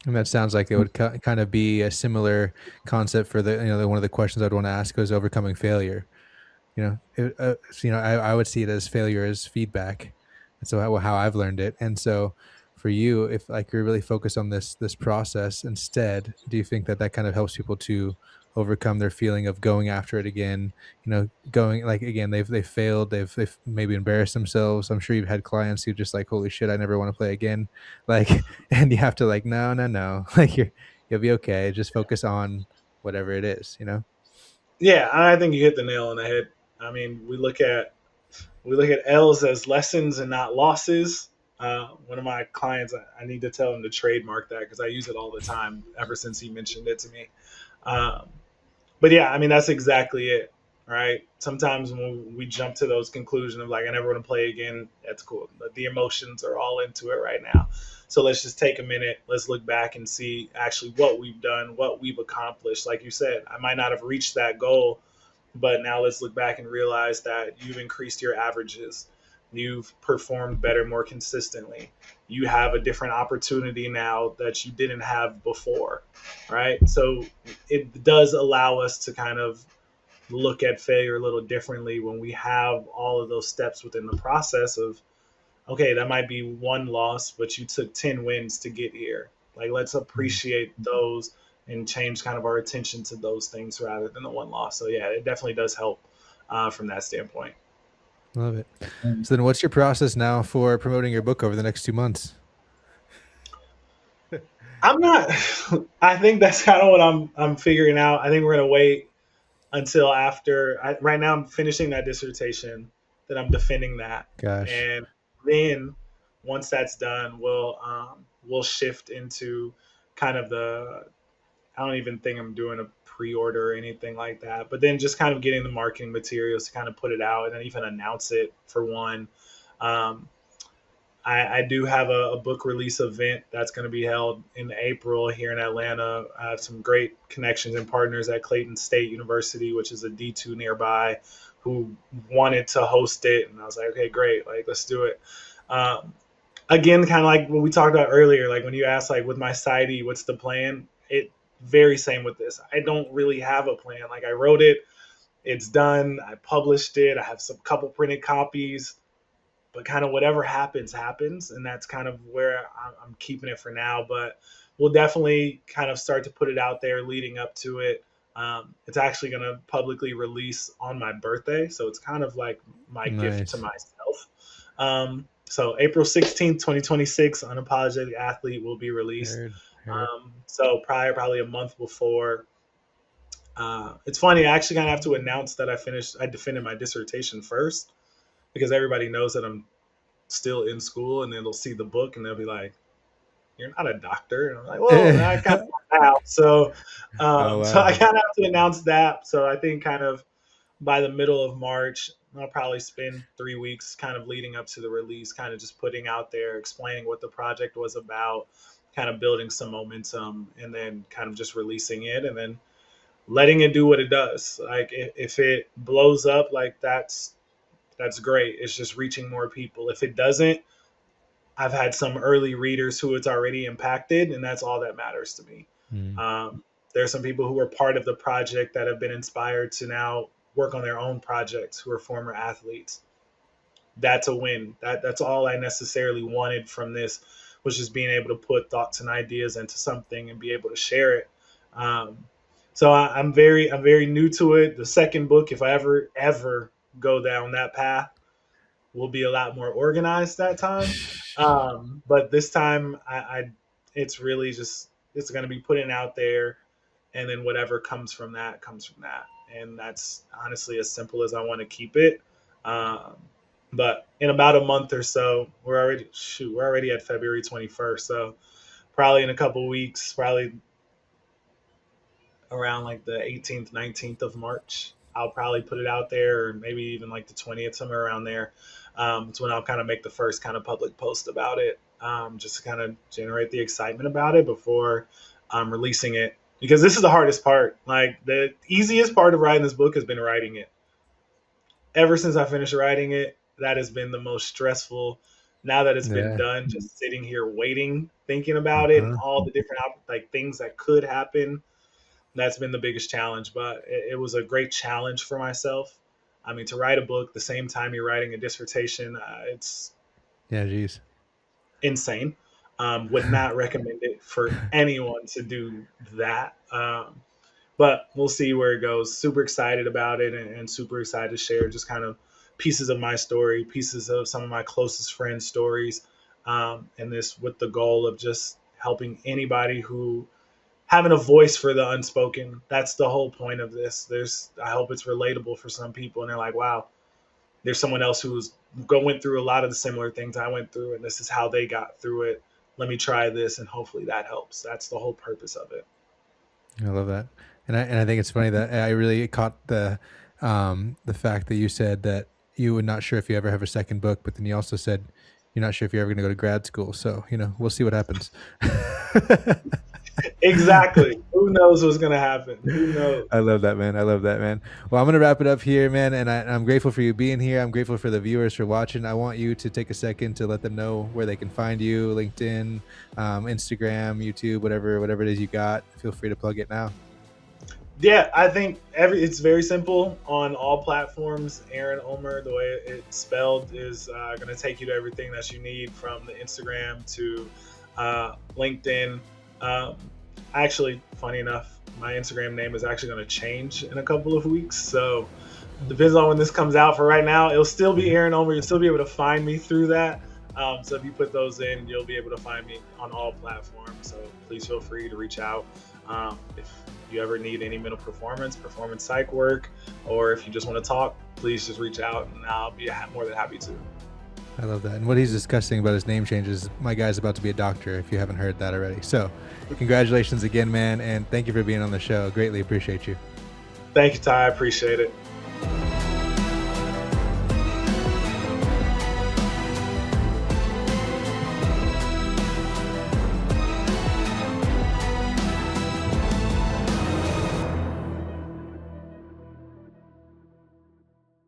[SPEAKER 2] And that sounds like it would kind of be a similar concept for one of the questions I'd want to ask was overcoming failure. I would see it as failure as feedback. And so how I've learned it. And so for you, if like you're really focused on this process instead, do you think that that kind of helps people to overcome their feeling of going after it again? Going like again, they've failed, they've maybe embarrassed themselves. I'm sure you've had clients who just like, holy shit, I never want to play again. Like, and you have to like, no, no, no, like you'll be okay. Just focus on whatever it is.
[SPEAKER 1] Yeah, I think you hit the nail on the head. I mean, we look at L's as lessons and not losses. One of my clients, I need to tell him to trademark that because I use it all the time ever since he mentioned it to me. Um, but yeah, I mean that's exactly it, right? Sometimes when we jump to those conclusions of like I never want to play again, that's cool. But the emotions are all into it right now. So let's just take a minute. Let's look back and see actually what we've done, what we've accomplished. Like you said, I might not have reached that goal, but now let's look back and realize that you've increased your averages. You've performed better more consistently. You have a different opportunity now that you didn't have before, right? So it does allow us to kind of look at failure a little differently when we have all of those steps within the process of, okay, that might be one loss, but you took 10 wins to get here. Like, let's
[SPEAKER 2] Mm.
[SPEAKER 1] appreciate those and change kind of our attention to those things rather than the one loss. So, yeah, it definitely does help from that standpoint.
[SPEAKER 2] Love it. So then what's your process now for promoting your book over the next 2 months?
[SPEAKER 1] I'm not, I think that's kind of what I'm figuring out. I think we're going to wait until after. Right now, I'm finishing that dissertation, that I'm defending that.
[SPEAKER 2] Gosh.
[SPEAKER 1] And then once that's done, we'll shift into kind of the, I don't even think I'm doing a pre-order or anything like that. But then just kind of getting the marketing materials to kind of put it out and then even announce it for one. Um, I do have a book release event that's going to be held in April here in Atlanta. I have some great connections and partners at Clayton State University, which is a D2 nearby, who wanted to host it. And I was like, okay, great. Like, let's do it. Um, Again, kind of like what we talked about earlier, like when you asked, like with my PsyD, what's the plan? It very same with this. I don't really have a plan. Like I wrote it, it's done. I published it. I have some couple printed copies, but kind of whatever happens, happens. And that's kind of where I'm keeping it for now. But we'll definitely kind of start to put it out there leading up to it. It's actually going to publicly release on my birthday. So it's kind of like my gift to
[SPEAKER 2] Nice.
[SPEAKER 1] myself. So April 16th, 2026, Unapologetic Athlete will be released.
[SPEAKER 2] Heard. Heard.
[SPEAKER 1] So probably a month before. It's funny, I actually kind of have to announce that I defended my dissertation first because everybody knows that I'm still in school, and then they'll see the book and they'll be like, "You're not a doctor." And I'm like, "Well, I kind of am now." So,
[SPEAKER 2] Oh
[SPEAKER 1] so I
[SPEAKER 2] wow.
[SPEAKER 1] kind of have to announce that. So I think kind of by the middle of March, I'll probably spend 3 weeks kind of leading up to the release, kind of just putting out there, explaining what the project was about, kind of building some momentum, and then kind of just releasing it, and then letting it do what it does. Like if it blows up, like that's great. It's just reaching more people. If it doesn't, I've had some early readers who it's already impacted, and that's all that matters to me.
[SPEAKER 2] Mm.
[SPEAKER 1] There are some people who were part of the project that have been inspired to now work on their own projects who are former athletes. That's a win. That's all I necessarily wanted from this, was just being able to put thoughts and ideas into something and be able to share it. Um, I'm very new to it. The second book, if I ever go down that path, will be a lot more organized that time. But this time, it's really just, it's going to be putting out there, and then whatever comes from that comes from that, and that's honestly as simple as I want to keep it. Um, but in about a month or so, we're already at February 21st, so probably in a couple weeks, probably around like the 18th, 19th of March. I'll probably put it out there, or maybe even like the 20th, somewhere around there. It's when I'll kind of make the first kind of public post about it, just to kind of generate the excitement about it before releasing it. Because this is the hardest part. Like, the easiest part of writing this book has been writing it. Ever since I finished writing it, that has been the most stressful. Now that it's been
[SPEAKER 2] Yeah.
[SPEAKER 1] done, just sitting here waiting, thinking about it, and
[SPEAKER 2] Uh-huh.
[SPEAKER 1] all the different like things that could happen, that's been the biggest challenge. But it was a great challenge for myself. I mean, to write a book the same time you're writing a dissertation, it's
[SPEAKER 2] Yeah, geez.
[SPEAKER 1] insane. Would not recommend it for anyone to do that. But we'll see where it goes. Super excited about it, and super excited to share just kind of pieces of my story, pieces of some of my closest friends' stories, and this with the goal of just helping anybody who having a voice for the unspoken. That's the whole point of this. I hope it's relatable for some people, and they're like, wow, there's someone else who's going through a lot of the similar things I went through, and this is how they got through it. Let me try this, and hopefully that helps. That's the whole purpose of it.
[SPEAKER 2] I love that. And I think it's funny that I really caught the fact that you said that you were not sure if you ever have a second book, but then you also said you're not sure if you're ever going to go to grad school. So, we'll see what happens.
[SPEAKER 1] Exactly. Who knows what's going to happen? Who knows?
[SPEAKER 2] I love that, man. I love that, man. Well, I'm going to wrap it up here, man. And I'm grateful for you being here. I'm grateful for the viewers for watching. I want you to take a second to let them know where they can find you: LinkedIn, Instagram, YouTube, whatever it is you got. Feel free to plug it now.
[SPEAKER 1] Yeah, I think it's very simple on all platforms. Aren Ulmer, the way it's spelled, is going to take you to everything that you need, from the Instagram to LinkedIn. Actually, funny enough, my Instagram name is actually going to change in a couple of weeks. So depends on when this comes out. For right now, it'll still be Aren Ulmer. You'll still be able to find me through that. So if you put those in, you'll be able to find me on all platforms. So please feel free to reach out. If you ever need any mental performance psych work, or if you just want to talk, please just reach out, and I'll be more than happy to.
[SPEAKER 2] I love that. And what he's discussing about his name changes, my guy's about to be a doctor, if you haven't heard that already. So congratulations again, man. And thank you for being on the show. Greatly appreciate you.
[SPEAKER 1] Thank you, Ty. I appreciate it.